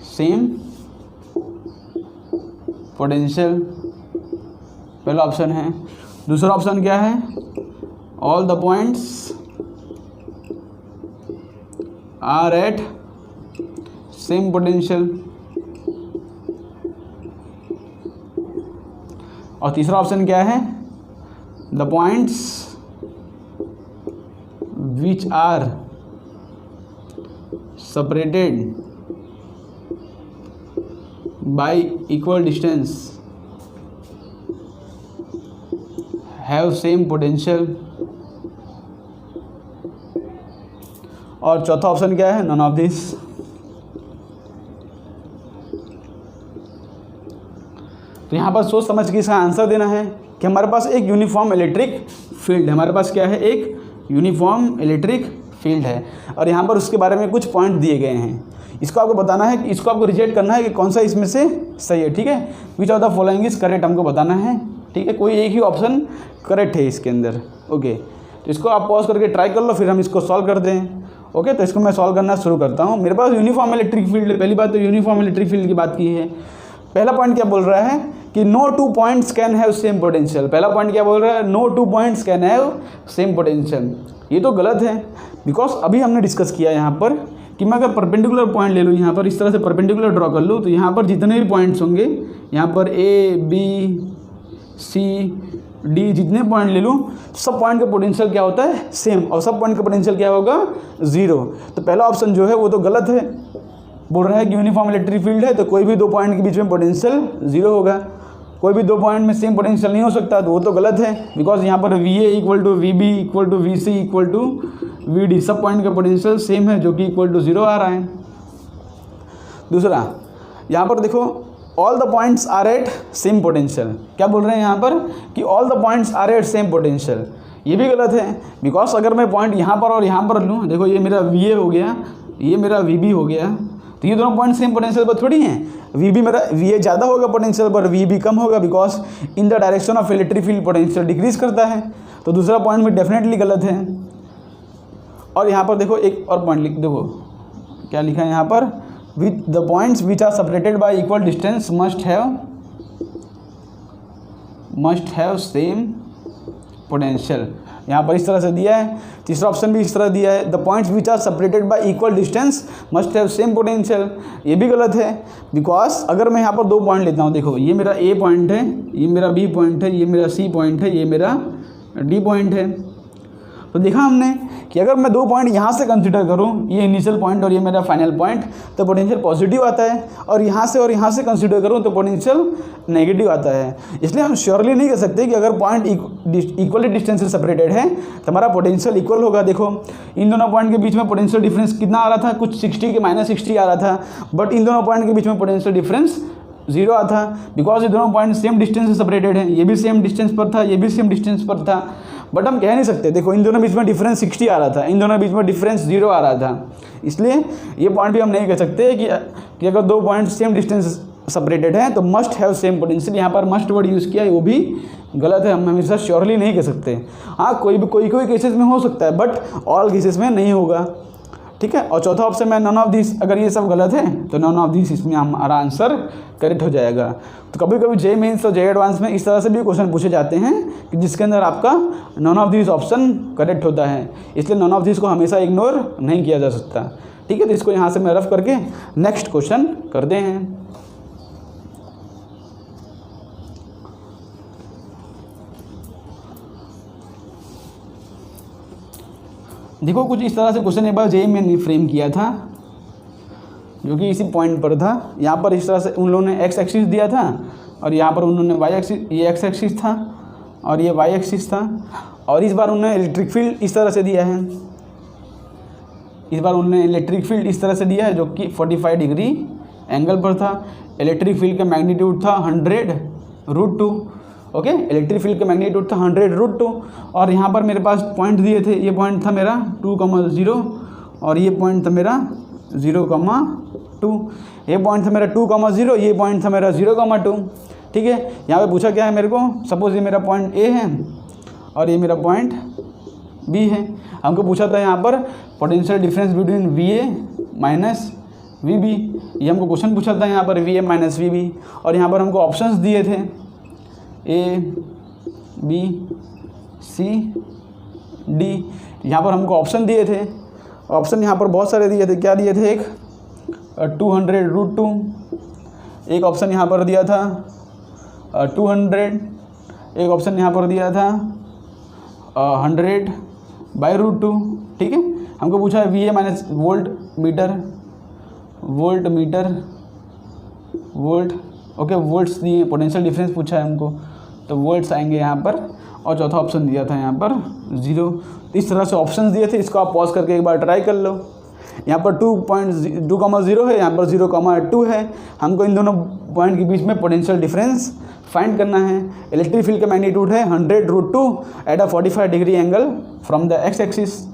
same potential, पहला ऑप्शन है। दूसरा ऑप्शन क्या है? All the points are at same potential, और तीसरा ऑप्शन क्या है? The points which are separated by equal distance have same potential, और चौथा ऑप्शन क्या है? None of this. तो यहाँ पर सोच समझ के इसका आंसर देना है कि हमारे पास एक यूनिफॉर्म इलेक्ट्रिक फील्ड है। हमारे पास क्या है? एक यूनिफॉर्म इलेक्ट्रिक फील्ड है और यहाँ पर उसके बारे में कुछ पॉइंट दिए गए हैं। इसको आपको बताना है कि इसको आपको रिजेक्ट करना है कि कौन सा इसमें से सही है। ठीक है, which of the following is correct हमको बताना है। ठीक है, कोई एक ही ऑप्शन करेक्ट है इसके अंदर। ओके, तो इसको आप पॉज करके ट्राई कर लो, फिर हम इसको सॉल्व कर दें। ओके, तो इसको मैं सॉल्व करना शुरू करता हूँ। मेरे पास यूनिफॉर्म इलेक्ट्रिक फील्ड है। पहली बात तो यूनिफॉर्म इलेक्ट्रिक फील्ड की बात की है। पहला पॉइंट क्या बोल रहा है कि no 2 points can have same potential. पहला पॉइंट क्या बोल रहा है? No 2 points can have same potential. ये तो गलत है बिकॉज अभी हमने डिस्कस किया यहाँ पर कि मैं अगर परपेंडिकुलर पॉइंट ले लूँ, यहाँ पर इस तरह से परपेंडिकुलर ड्रॉ कर लूँ, तो यहाँ पर जितने भी पॉइंट्स होंगे, यहाँ पर A B C D जितने पॉइंट ले लूँ, सब पॉइंट का पोटेंशियल क्या होता है? सेम, और सब पॉइंट का पोटेंशियल क्या होगा? 0। तो पहला ऑप्शन जो है वो तो गलत है। बोल रहा है कि यूनिफॉर्म इलेक्ट्रिक फील्ड है तो कोई भी 2 पॉइंट के बीच में पोटेंशियल 0 होगा। कोई भी 2 पॉइंट में सेम पोटेंशियल नहीं हो सकता, तो वो तो गलत है बिकॉज यहाँ पर VA equal to VB equal to VC equal to VD, सब पॉइंट का पोटेंशियल सेम है जो कि इक्वल टू 0 आ रहा है। दूसरा, यहाँ पर देखो all the points are at same potential. क्या बोल रहे हैं यहाँ पर कि all the points are at same potential. ये भी गलत है बिकॉज अगर मैं पॉइंट यहाँ पर और यहाँ पर लूँ, देखो ये मेरा VA हो गया, ये मेरा VB हो गया, तो ये दोनों पॉइंट सेम पोटेंशियल पर थोड़ी हैं। वी बी मेरा वी ए ज़्यादा होगा पोटेंशियल पर, वी बी कम होगा, because in the direction of electric field potential decrease करता है। तो दूसरा पॉइंट भी डेफिनेटली गलत है। और यहाँ पर देखो एक और पॉइंट लिख, देखो क्या लिखा है यहाँ पर, with the points which are separated by equal distance must have same potential. यहाँ पर इस तरह से दिया है। तीसरा ऑप्शन भी इस तरह दिया है, the points which are separated by equal distance must have same potential. ये भी गलत है, बिकॉज अगर मैं यहाँ पर दो पॉइंट लेता हूँ, देखो ये मेरा ए पॉइंट है, ये मेरा बी पॉइंट है, ये मेरा सी पॉइंट है, ये मेरा डी पॉइंट है। तो देखा हमने कि अगर मैं दो पॉइंट यहाँ से कंसिडर करूँ, ये इनिशियल पॉइंट और ये मेरा फाइनल पॉइंट, तो पोटेंशियल पॉजिटिव आता है, और यहाँ से कंसिडर करूँ तो पोटेंशियल नेगेटिव आता है। इसलिए हम श्योरली नहीं कह सकते कि अगर पॉइंट इक्वली डिस्टेंस से सेपरेटेड है तो हमारा पोटेंशियल इक्वल होगा। देखो इन दोनों पॉइंट के बीच में पोटेंशियल डिफरेंस कितना आ रहा था, कुछ 60 के -60 आ रहा था, बट इन दोनों पॉइंट के बीच में पोटेंशियल डिफरेंस 0 आता था, बिकॉज ये दोनों पॉइंट सेम डिस्टेंस से सेपरेटेड हैं। ये भी सेम डिस्टेंस पर था, ये भी सेम डिस्टेंस पर था, बट हम कह नहीं सकते। देखो इन दोनों बीच में डिफरेंस 60 आ रहा था, इन दोनों बीच में डिफरेंस 0 आ रहा था, इसलिए ये पॉइंट भी हम नहीं कह सकते कि अगर दो पॉइंट सेम डिस्टेंस सेपरेटेड हैं तो मस्ट हैव सेम पोटेंशियल। यहाँ पर मस्ट वर्ड यूज़ किया है, वो भी गलत है, हम हमेशा श्योरली नहीं कह सकते। हाँ, कोई केसेस में हो सकता है, बट ऑल केसेस में नहीं होगा, ठीक है। और चौथा ऑप्शन में नॉन ऑफ दिस, अगर ये सब गलत है तो नॉन ऑफ दिस, इसमें हमारा आंसर करेक्ट हो जाएगा। तो कभी कभी जे मेंस और जे एडवांस में इस तरह से भी क्वेश्चन पूछे जाते हैं कि जिसके अंदर आपका none of this option correct होता है, इसलिए नॉन ऑफ दिस को हमेशा इग्नोर नहीं किया जा सकता, ठीक है। तो इसको यहाँ से मैं रफ करके नेक्स्ट क्वेश्चन करते हैं। देखो कुछ इस तरह से क्वेश्चन एक बार जेई में ने फ्रेम किया था, जो कि इसी पॉइंट पर था। यहाँ पर इस तरह से उन लोगों ने एक्स एक्सिस दिया था, और यहाँ पर उन्होंने वाई एक्सिस, ये एक्स एक्सिस था और ये वाई एक्सिस था, और इस बार उन्होंने इलेक्ट्रिक फील्ड इस तरह से दिया है। इस बार उन्होंने इलेक्ट्रिक फील्ड इस तरह से दिया है, जो कि 45 डिग्री एंगल पर था। इलेक्ट्रिक फील्ड का मैग्नीट्यूड था 100√2, ओके। इलेक्ट्रिक फील्ड का मैग्नीट्यूड था 100√2, और यहाँ पर मेरे पास पॉइंट दिए थे। ये पॉइंट था मेरा 2,0 और ये पॉइंट था मेरा 0,2। ये पॉइंट था मेरा 2,0, ये पॉइंट था मेरा 0,2, ठीक है। यहाँ पे पूछा क्या है मेरे को, सपोज ये मेरा पॉइंट ए है और ये मेरा पॉइंट बी है। हमको पूछा था यहाँ पर potential difference between V A minus V B, ये हमको क्वेश्चन पूछा था यहाँ पर V A minus V B, और यहाँ पर हमको ऑप्शंस दिए थे ए बी सी डी। यहाँ पर हमको ऑप्शन दिए थे, ऑप्शन यहाँ पर बहुत सारे दिए थे। क्या दिए थे, एक 200√2, एक ऑप्शन यहाँ पर दिया था 200, एक ऑप्शन यहाँ पर दिया था 100/√2, ठीक है। हमको पूछा है V A minus volt meter, okay, volts दिए, पोटेंशियल डिफरेंस पूछा है हमको, तो वोल्ट्स आएंगे यहाँ पर, और चौथा ऑप्शन दिया था यहाँ पर 0। इस तरह से ऑप्शंस दिए थे, इसको आप पॉज करके एक बार ट्राई कर लो। यहाँ पर 2,0 है, यहाँ पर 0,2 है। हमको इन दोनों पॉइंट के बीच में पोटेंशियल डिफरेंस फाइंड करना है। इलेक्ट्रिक फील्ड का मैग्नीट्यूड है 100√2 at a 45 degree angle from the x axis.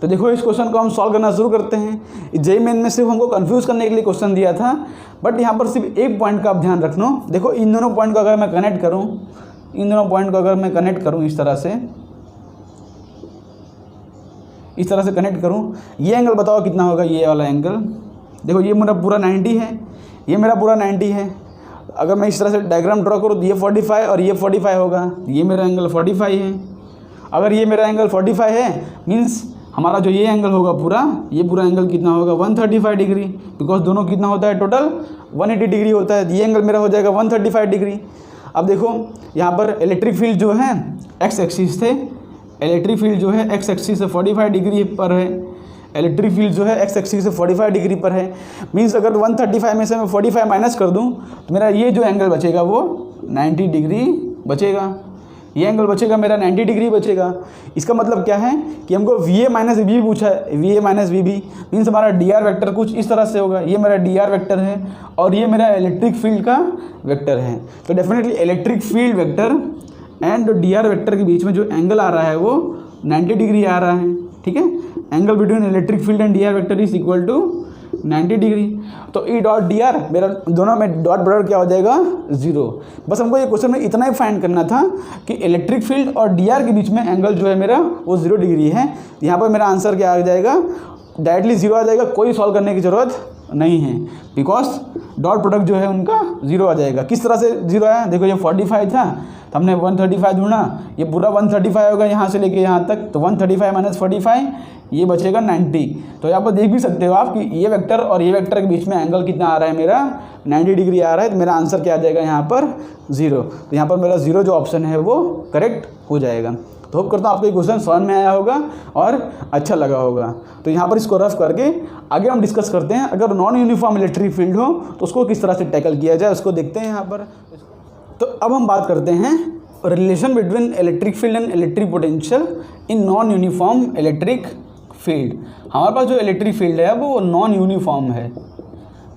तो देखो इस क्वेश्चन को हम सॉल्व करना शुरू करते हैं। जेईई मेन में सिर्फ हमको कंफ्यूज करने के लिए क्वेश्चन दिया था, बट यहाँ पर सिर्फ एक पॉइंट का आप ध्यान रखना। देखो इन दोनों पॉइंट को अगर मैं कनेक्ट करूँ, इस तरह से कनेक्ट करूँ, ये एंगल बताओ कितना होगा, ये वाला एंगल। देखो ये मेरा पूरा 90 है, ये मेरा पूरा 90 है। अगर मैं इस तरह से डायग्राम ड्रॉ करूँ तो ये 45 और ये 45 होगा, ये मेरा एंगल 45 है। अगर ये मेरा एंगल 45 है, मीन्स हमारा जो ये एंगल होगा पूरा, ये पूरा एंगल कितना होगा 135 डिग्री, बिकॉज दोनों कितना होता है, टोटल 180 डिग्री होता है। ये एंगल मेरा हो जाएगा 135 डिग्री। अब देखो यहाँ पर इलेक्ट्रिक फील्ड जो है एक्स एक्सिस थे, इलेक्ट्रिक फील्ड जो है एक्स एक्सिस से 45 डिग्री पर है। इलेक्ट्रिक फील्ड जो है एक्स एक्सिस से 45 डिग्री पर है, मीन्स अगर 135 में से मैं 45 माइनस कर दूँ तो मेरा ये जो एंगल बचेगा वो 90 डिग्री बचेगा। ये एंगल बचेगा मेरा 90 डिग्री बचेगा। इसका मतलब क्या है कि हमको V A minus V B पूछा है। V A minus V B means हमारा डी आर वैक्टर कुछ इस तरह से होगा। ये मेरा डी आर वैक्टर है और ये मेरा इलेक्ट्रिक फील्ड का वेक्टर है। तो definitely electric field vector and D are vector के बीच में जो एंगल आ रहा है वो 90 डिग्री आ रहा है, ठीक है। Angle between electric field and D are vector is equal to 90 degree. तो ई डॉट डी आर मेरा दोनों में डॉट प्रोडक्ट क्या हो जाएगा 0। बस हमको ये क्वेश्चन में इतना ही फाइंड करना था कि इलेक्ट्रिक फील्ड और डी आर के बीच में एंगल जो है मेरा वो 0 डिग्री है। यहाँ पर मेरा आंसर क्या आ जाएगा, डायरेक्टली 0 आ जाएगा, कोई सॉल्व करने की ज़रूरत नहीं है, बिकॉज डॉट प्रोडक्ट जो है उनका 0 आ जाएगा। किस तरह से 0 आया, देखो ये 45 था तो हमने 135 ढूंढा, ये पूरा 135 होगा यहाँ से लेके यहाँ तक, तो 135 माइनस 45 ये बचेगा 90। तो यहाँ पर देख भी सकते हो आप कि ये वेक्टर और ये वेक्टर के बीच में एंगल कितना आ रहा है मेरा 90 डिग्री आ रहा है। तो मेरा आंसर क्या आ जाएगा यहाँ पर 0। तो यहाँ पर मेरा 0 जो ऑप्शन है वो करेक्ट हो जाएगा। तो होप करता हूँ आपको ये क्वेश्चन समझ में आया होगा और अच्छा लगा होगा। तो यहाँ पर इसको रफ करके आगे हम डिस्कस करते हैं, अगर नॉन यूनिफॉर्म इलेक्ट्रिक फील्ड हो तो उसको किस तरह से टैकल किया जाए, उसको देखते हैं यहाँ पर। तो अब हम बात करते हैं relation between electric field and electric potential in non uniform electric field. हमारे पास जो इलेक्ट्रिक फील्ड है वो नॉन यूनिफॉर्म है।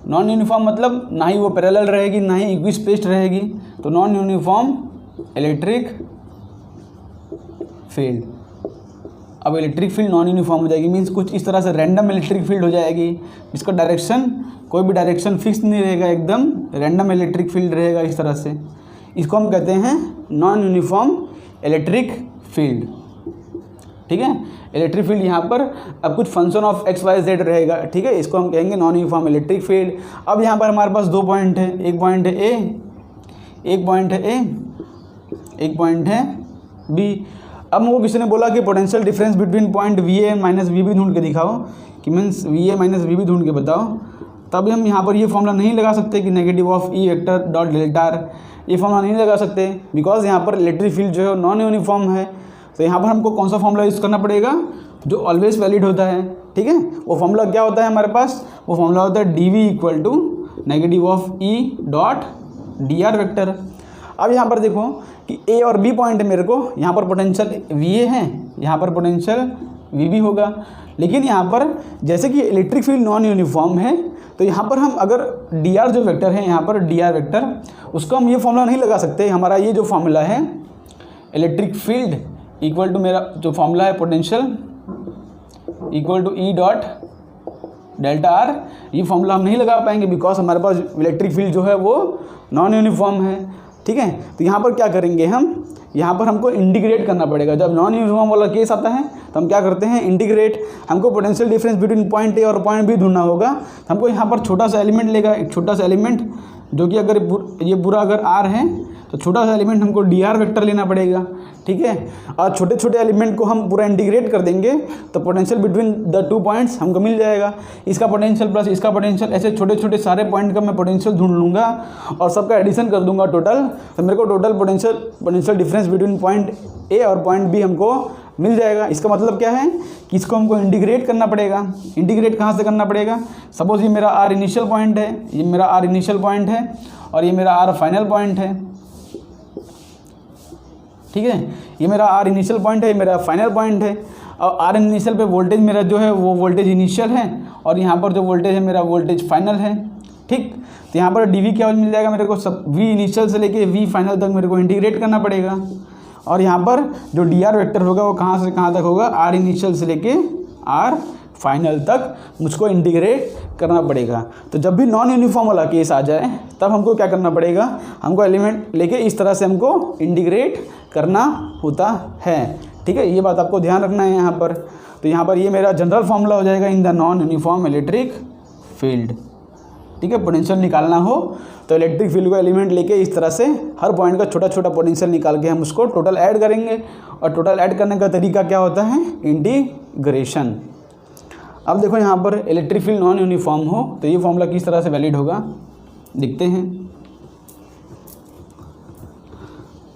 नॉन यूनिफॉर्म मतलब ना ही वो पैरेलल रहेगी ना ही इक्विस्पेस्ड रहेगी, तो नॉन यूनिफॉर्म इलेक्ट्रिक फील्ड। अब इलेक्ट्रिक फील्ड नॉन यूनिफॉर्म हो जाएगी, मीन्स कुछ इस तरह से रैंडम इलेक्ट्रिक फील्ड हो जाएगी, इसका डायरेक्शन कोई भी डायरेक्शन फिक्स नहीं रहेगा, एकदम रैंडम इलेक्ट्रिक फील्ड रहेगा इस तरह से। इसको हम कहते हैं नॉन यूनिफॉर्म इलेक्ट्रिक फील्ड। ठीक है, इलेक्ट्रिक फील्ड यहाँ पर अब कुछ function of X Y Z रहेगा। ठीक है, इसको हम कहेंगे नॉन यूनिफॉर्म इलेक्ट्रिक फील्ड। अब यहाँ पर हमारे पास 2 पॉइंट है, एक पॉइंट है ए, एक पॉइंट है ए, एक पॉइंट है बी। अब मुझको किसी ने बोला कि potential difference between point V A minus V B ढूंढ के दिखाओ, कि means V A minus V B ढूंढ के बताओ। तब हम यहाँ पर ये फॉर्मूला नहीं लगा सकते कि negative of E vector dot delta R, ये फॉर्मूला नहीं लगा सकते बिकॉज यहाँ पर इलेक्ट्रिक फील्ड जो है नॉन यूनिफॉर्म है। तो यहाँ पर हमको कौन सा फॉर्मूला यूज़ करना पड़ेगा, जो ऑलवेज वैलिड होता है। ठीक है, वो फॉर्मूला क्या होता है हमारे पास, वो फॉर्मूला होता है D V equal to negative of E dot D R vector. अब यहाँ पर देखो कि ए और बी पॉइंट है मेरे को, यहाँ पर पोटेंशियल वी ए है, यहाँ पर पोटेंशियल वी बी होगा। लेकिन यहाँ पर जैसे कि इलेक्ट्रिक फील्ड नॉन यूनिफॉर्म है, तो यहाँ पर हम अगर डी आर जो वेक्टर है, यहाँ पर डी आर वेक्टर, उसको हम ये फॉर्मूला नहीं लगा सकते। हमारा ये जो फॉर्मूला है इलेक्ट्रिक फील्ड इक्वल टू मेरा जो फॉर्मूला है potential equal to E dot delta R, ये फॉर्मूला हम नहीं लगा पाएंगे बिकॉज हमारे पास इलेक्ट्रिक फील्ड जो है वो नॉन यूनिफॉर्म है। ठीक है, तो यहाँ पर क्या करेंगे हम, यहाँ पर हमको इंटीग्रेट करना पड़ेगा। जब नॉन यूनिफॉर्म वाला केस आता है तो हम क्या करते हैं, इंटीग्रेट। हमको potential difference between point A और पॉइंट बी ढूंढना होगा। हमको यहाँ पर छोटा सा एलिमेंट लेगा, एक छोटा सा एलिमेंट जो कि अगर ये पूरा अगर आर है तो छोटा सा एलिमेंट हमको डी आर वेक्टर लेना पड़ेगा। ठीक है, और छोटे छोटे एलिमेंट को हम पूरा इंटीग्रेट कर देंगे तो पोटेंशियल बिटवीन द 2 पॉइंट्स हमको मिल जाएगा। इसका पोटेंशियल प्लस इसका पोटेंशियल, ऐसे छोटे छोटे सारे पॉइंट का मैं पोटेंशियल ढूंढ लूँगा और सबका एडिशन कर दूंगा टोटल, तो मेरे को total potential difference between point A और पॉइंट बी हमको मिल जाएगा। इसका मतलब क्या है कि इसको हमको इंटीग्रेट करना पड़ेगा। इंटीग्रेट कहाँ से करना पड़ेगा, सपोज ये मेरा आर इनिशियल पॉइंट है, ये मेरा आर इनिशियल पॉइंट है और ये मेरा आर फाइनल पॉइंट है। ठीक है, ये मेरा आर इनिशियल पॉइंट है, ये मेरा फाइनल पॉइंट है। और आर इनिशियल पे वोल्टेज मेरा जो है वो वोल्टेज इनिशियल है और यहाँ पर जो वोल्टेज है मेरा वोल्टेज फाइनल है। ठीक, तो यहाँ पर डी वी क्या मिल जाएगा मेरे को, सब वी इनिशियल से लेके वी फाइनल तक मेरे को इंटीग्रेट करना पड़ेगा। और यहाँ पर जो डी आर वेक्टर होगा वो कहाँ से कहाँ तक होगा, आर इनिशियल से लेके आर फाइनल तक मुझको इंटीग्रेट करना पड़ेगा। तो जब भी नॉन यूनिफॉर्म वाला केस आ जाए तब हमको क्या करना पड़ेगा, हमको एलिमेंट लेके इस तरह से हमको इंटीग्रेट करना होता है। ठीक है, ये बात आपको ध्यान रखना है यहाँ पर। तो यहाँ पर ये मेरा जनरल फॉर्मूला हो जाएगा in the non uniform electric field. ठीक है, पोटेंशियल निकालना हो तो इलेक्ट्रिक फील्ड को एलिमेंट लेके इस तरह से हर पॉइंट का छोटा छोटा पोटेंशियल निकाल के हम उसको टोटल ऐड करेंगे। और टोटल ऐड करने का तरीका क्या होता है, इंटीग्रेशन। अब देखो यहाँ पर इलेक्ट्रिक फील्ड नॉन यूनिफॉर्म हो तो ये फॉर्मूला किस तरह से वैलिड होगा, देखते हैं।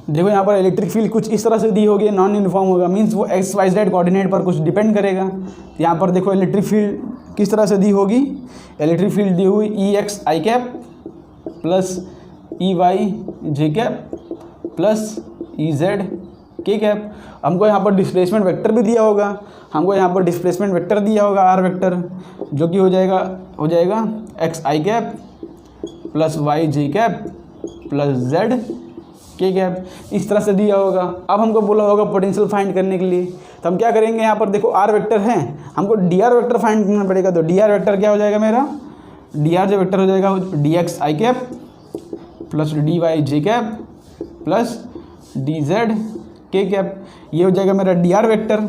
देखो यहाँ पर इलेक्ट्रिक फील्ड कुछ इस तरह से दी होगी, नॉन यूनिफॉर्म होगा, मीन्स वो एक्स वाई जेड कोऑर्डिनेट पर कुछ डिपेंड करेगा। यहाँ पर देखो इलेक्ट्रिक फील्ड किस तरह से दी होगी, इलेक्ट्रिक फील्ड दी हुई ई एक्स आई कैप प्लस ई वाई जे कैप प्लस ई जेड के कैप। हमको यहाँ पर डिस्प्लेसमेंट वेक्टर भी दिया होगा, हमको यहाँ पर डिस्प्लेसमेंट वेक्टर दिया होगा आर वेक्टर, जो कि हो जाएगा एक्स आई कैप प्लस वाई जे कैप प्लस जेड के कैप, इस तरह से दिया होगा। अब हमको बोला होगा पोटेंशियल फाइंड करने के लिए, तो हम क्या करेंगे, यहाँ पर देखो आर वेक्टर है, हमको डी आर वेक्टर फाइंड करना पड़ेगा। तो डी आर वेक्टर क्या हो जाएगा मेरा, डी आर जो वेक्टर हो जाएगा डी एक्स आई कैप प्लस डी वाई जे कैप प्लस डी जेड के कैप, ये हो जाएगा मेरा डी आर वेक्टर,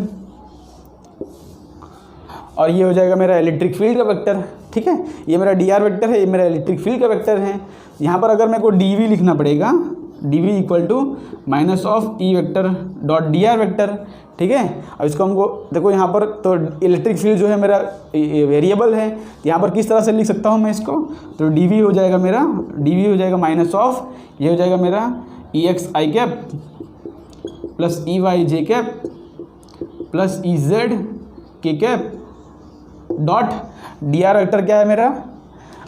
और ये हो जाएगा मेरा इलेक्ट्रिक फील्ड का वेक्टर। ठीक है, ये मेरा डी आर वेक्टर है, ये मेरा इलेक्ट्रिक फील्ड का वेक्टर है। यहाँ पर अगर मेरे को डी वी लिखना पड़ेगा, D V equal to minus of E vector dot D R vector. ठीक है, अब इसको हमको देखो यहाँ पर तो इलेक्ट्रिक फील्ड जो है मेरा वेरिएबल है, तो यहाँ पर किस तरह से लिख सकता हूँ मैं इसको, तो डी वी हो जाएगा मेरा, डी वी हो जाएगा माइनस ऑफ, ये हो जाएगा मेरा ई एक्स आई कैप प्लस ई वाई जे कैप प्लस ई जेड के cap dot D R vector क्या है मेरा।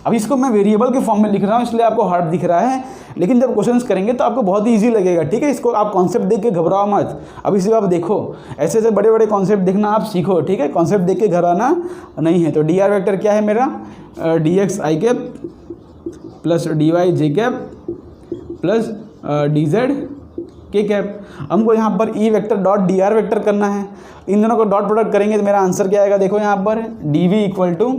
अब इसको मैं वेरिएबल के फॉर्म में लिख रहा हूँ इसलिए आपको हार्ड दिख रहा है, लेकिन जब क्वेश्चंस करेंगे तो आपको बहुत ही इजी लगेगा। ठीक है, इसको आप कॉन्सेप्ट देख के घबराओ मत, अब इसे आप देखो, ऐसे ऐसे बड़े बड़े कॉन्सेप्ट देखना आप सीखो। ठीक है, कॉन्सेप्ट देख के घबराना नहीं है। तो डी आर वेक्टर क्या है मेरा, डी एक्स आई कैप प्लस डी वाई जे कैप प्लस डी जेड के कैप। हमको यहाँ पर ई vector dot D R vector करना है, इन दोनों को डॉट प्रोडक्ट करेंगे तो मेरा आंसर क्या आएगा, देखो यहाँ पर डी वी इक्वल टू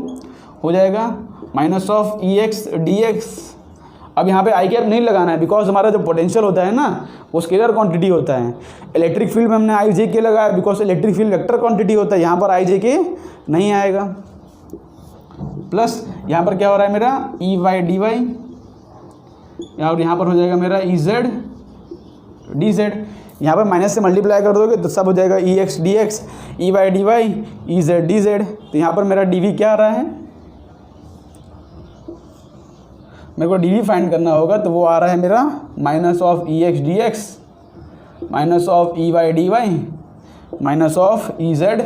हो जाएगा minus of E X D x. अब यहाँ पे आई कैप नहीं लगाना है, बिकॉज हमारा जो पोटेंशियल होता है ना वो स्केलर क्वांटिटी होता है। इलेक्ट्रिक फील्ड में हमने आई जे के लगाया, because electric field vector quantity होता है, यहाँ पर आई जे के नहीं आएगा। प्लस यहाँ पर क्या हो रहा है मेरा ई वाई डी वाई, और यहाँ पर हो जाएगा मेरा ई जेड डी जेड। यहाँ पर माइनस से मल्टीप्लाई कर दोगे तो सब हो जाएगा E X D X, E Y D Y, E Z D Z. तो यहाँ पर मेरा डी वी क्या आ रहा है, मेरे को डी वी फाइंड करना होगा, तो वो आ रहा है मेरा minus of E X D X minus of E Y D Y minus of E Z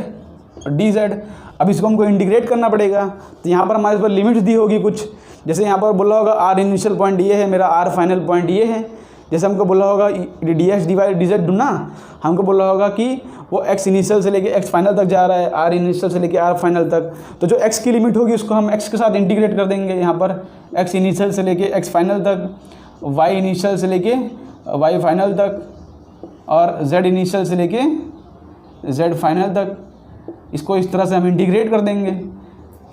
D Z. अब इसको हमको इंटीग्रेट करना पड़ेगा, तो यहाँ पर हमारे पास लिमिट्स दी होगी कुछ, जैसे यहाँ पर बोला होगा आर इनिशियल पॉइंट ये है मेरा, आर फाइनल पॉइंट ये है। जैसे हमको बोला होगा D X D Y D Z ढूंढना, हमको बोला होगा कि वो एक्स इनिशियल से लेके एक्स फाइनल तक जा रहा है, आर इनिशियल से लेके आर फाइनल तक। तो जो एक्स की लिमिट होगी उसको हम एक्स के साथ इंटीग्रेट कर देंगे, यहाँ पर एक्स इनिशियल से लेके एक्स फाइनल तक, वाई इनिशियल से लेके वाई फाइनल तक, और जेड इनिशियल से लेके जेड फाइनल तक। इसको इस तरह से हम इंटीग्रेट कर देंगे।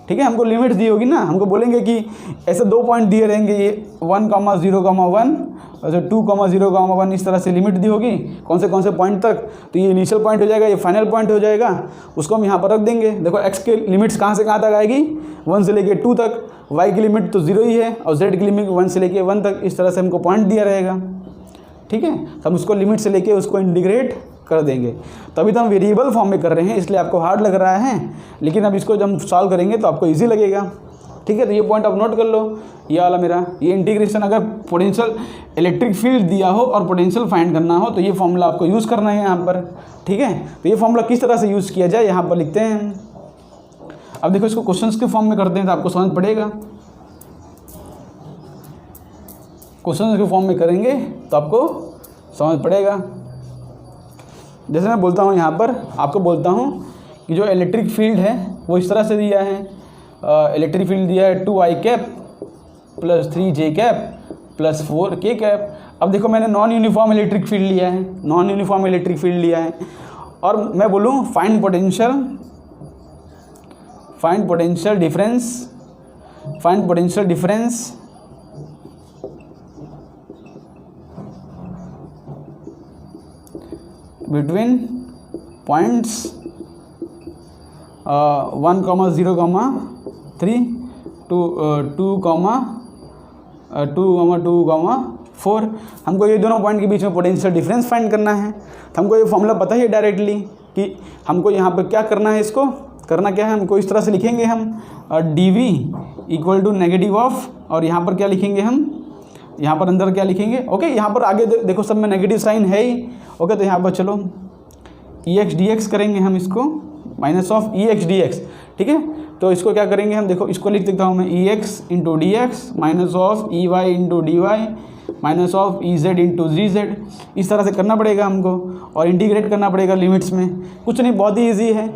ठीक है, हमको लिमिट दी होगी ना, हमको बोलेंगे कि ऐसे दो पॉइंट दिए रहेंगे, ये 1,0,1 और 2,0,1, इस तरह से लिमिट दी होगी कौन से पॉइंट तक। तो ये इनिशियल पॉइंट हो जाएगा, ये फाइनल पॉइंट हो जाएगा, उसको हम यहाँ पर रख देंगे। देखो एक्स के लिमिट्स कहाँ से कहाँ तक आएगी, 1 से लेके 2 तक, वाई की लिमिट तो 0 ही है, और जेड की लिमिट 1 से लेके 1 तक। इस तरह से हमको पॉइंट दिया रहेगा। ठीक है, तो हम उसको लिमिट से लेके उसको इंटीग्रेट कर देंगे। तभी तो हम वेरिएबल फॉर्म में कर रहे हैं, इसलिए आपको हार्ड लग रहा है, लेकिन अब इसको जब हम सॉल्व करेंगे तो आपको इजी लगेगा। ठीक है, तो ये पॉइंट आप नोट कर लो, ये वाला मेरा ये इंटीग्रेशन। अगर पोटेंशियल इलेक्ट्रिक फील्ड दिया हो और पोटेंशियल फाइंड करना हो तो ये फॉर्मूला आपको यूज़ करना है यहाँ पर। ठीक है, तो ये फॉर्मूला किस तरह से यूज़ किया जाए यहाँ पर लिखते हैं। अब देखो इसको क्वेश्चंस के फॉर्म में करते हैं तो आपको समझ पड़ेगा। क्वेश्चंस के फॉर्म में करेंगे तो आपको समझ पड़ेगा। जैसे मैं बोलता हूँ यहाँ पर आपको बोलता हूँ कि जो इलेक्ट्रिक फील्ड है वो इस तरह से दिया है। इलेक्ट्रिक फील्ड दिया है 2i cap plus 3j cap plus 4k cap. अब देखो मैंने नॉन यूनिफॉर्म इलेक्ट्रिक फील्ड लिया है, नॉन यूनिफॉर्म इलेक्ट्रिक फील्ड लिया है, और मैं बोलूँ find potential difference between points 1,0,3 2,2,4। हमको ये दोनों पॉइंट के बीच में पोटेंशियल डिफरेंस फाइंड करना है। तो हमको ये फॉर्मूला पता ही है डायरेक्टली कि हमको यहाँ पर क्या करना है। इसको करना क्या है, हमको इस तरह से लिखेंगे हम D V equal to negative of, और यहाँ पर क्या लिखेंगे हम, यहाँ पर अंदर क्या लिखेंगे। ओके, यहाँ पर आगे देखो सब में नेगेटिव साइन है ही। ओके, तो यहाँ पर चलो ई एक्स डी एक्स करेंगे हम इसको, minus of E X D x. ठीक है, तो इसको क्या करेंगे हम, देखो इसको लिख देता हूँ मैं E X into D X minus of E Y into D Y minus of E Z into G Z. इस तरह से करना पड़ेगा हमको, और इंटीग्रेट करना पड़ेगा लिमिट्स में। कुछ नहीं, बहुत ही ईजी है।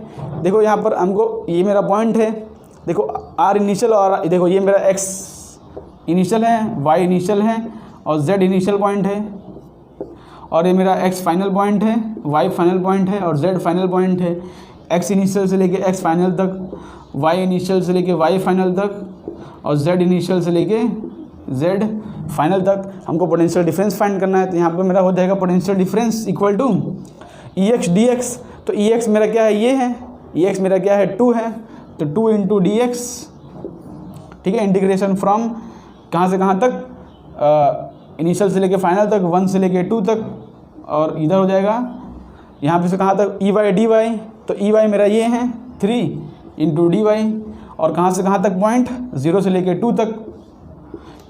देखो यहाँ पर हमको ये मेरा पॉइंट है, देखो आर इनिशियल, और देखो ये मेरा एक्स इनिशियल है, वाई इनिशियल है, और जेड इनिशियल पॉइंट है। और ये मेरा x फाइनल पॉइंट है, y फाइनल पॉइंट है और z फाइनल पॉइंट है। x इनिशियल से लेके x फाइनल तक, y इनिशियल से लेके y फाइनल तक और z इनिशियल से लेके z फाइनल तक हमको पोटेंशियल डिफरेंस फाइंड करना है। तो यहाँ पे मेरा हो जाएगा potential difference equal to EX dx। तो EX मेरा क्या है, ये है, EX मेरा क्या है, 2 है, तो 2 इंटू डी एक्स, ठीक है। इंटीग्रेशन फ्रॉम कहाँ से कहाँ तक, इनिशियल से लेके फाइनल तक, 1 से लेके 2 तक, और इधर हो जाएगा यहाँ पे से कहाँ तक, EY dy। तो EY मेरा ये है 3 इंटू dy, और कहाँ से कहाँ तक पॉइंट, 0 से लेके 2 तक।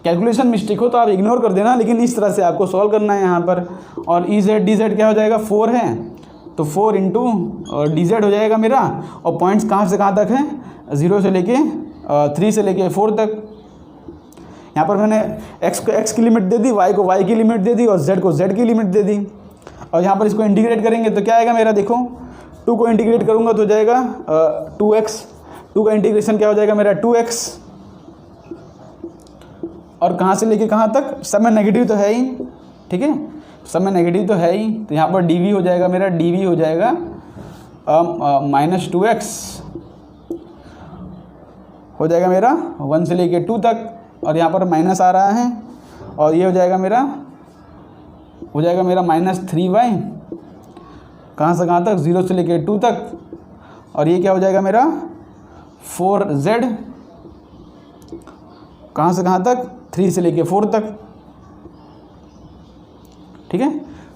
कैलकुलेशन मिस्टेक हो तो आप इग्नोर कर देना, लेकिन इस तरह से आपको सॉल्व करना है यहाँ पर। और EZ dz क्या हो जाएगा, 4 है, तो 4 इंटू dz हो जाएगा मेरा। और पॉइंट्स कहाँ से कहाँ तक है, 0 से लेके 3 से लेके 4 तक। यहाँ पर मैंने x को x की लिमिट दे दी, y को y की लिमिट दे दी और z को z की लिमिट दे दी। और यहाँ पर इसको इंटीग्रेट करेंगे तो क्या आएगा मेरा, देखो 2 को इंटीग्रेट करूँगा तो हो जाएगा 2x, 2 का इंटीग्रेशन क्या हो जाएगा मेरा 2x। और कहाँ से लेके कहाँ तक, सब में नेगेटिव तो है ही, ठीक है, सब में नेगेटिव तो है ही। तो यहाँ पर dv हो जाएगा मेरा, dv हो जाएगा -2x हो जाएगा मेरा 1 से लेके 2 तक, और यहाँ पर माइनस आ रहा है, और ये हो जाएगा मेरा -3y कहाँ से कहाँ तक, 0 से लेके 2 तक, और ये क्या हो जाएगा मेरा 4z कहाँ से कहाँ तक, 3 से लेके 4 तक, ठीक है,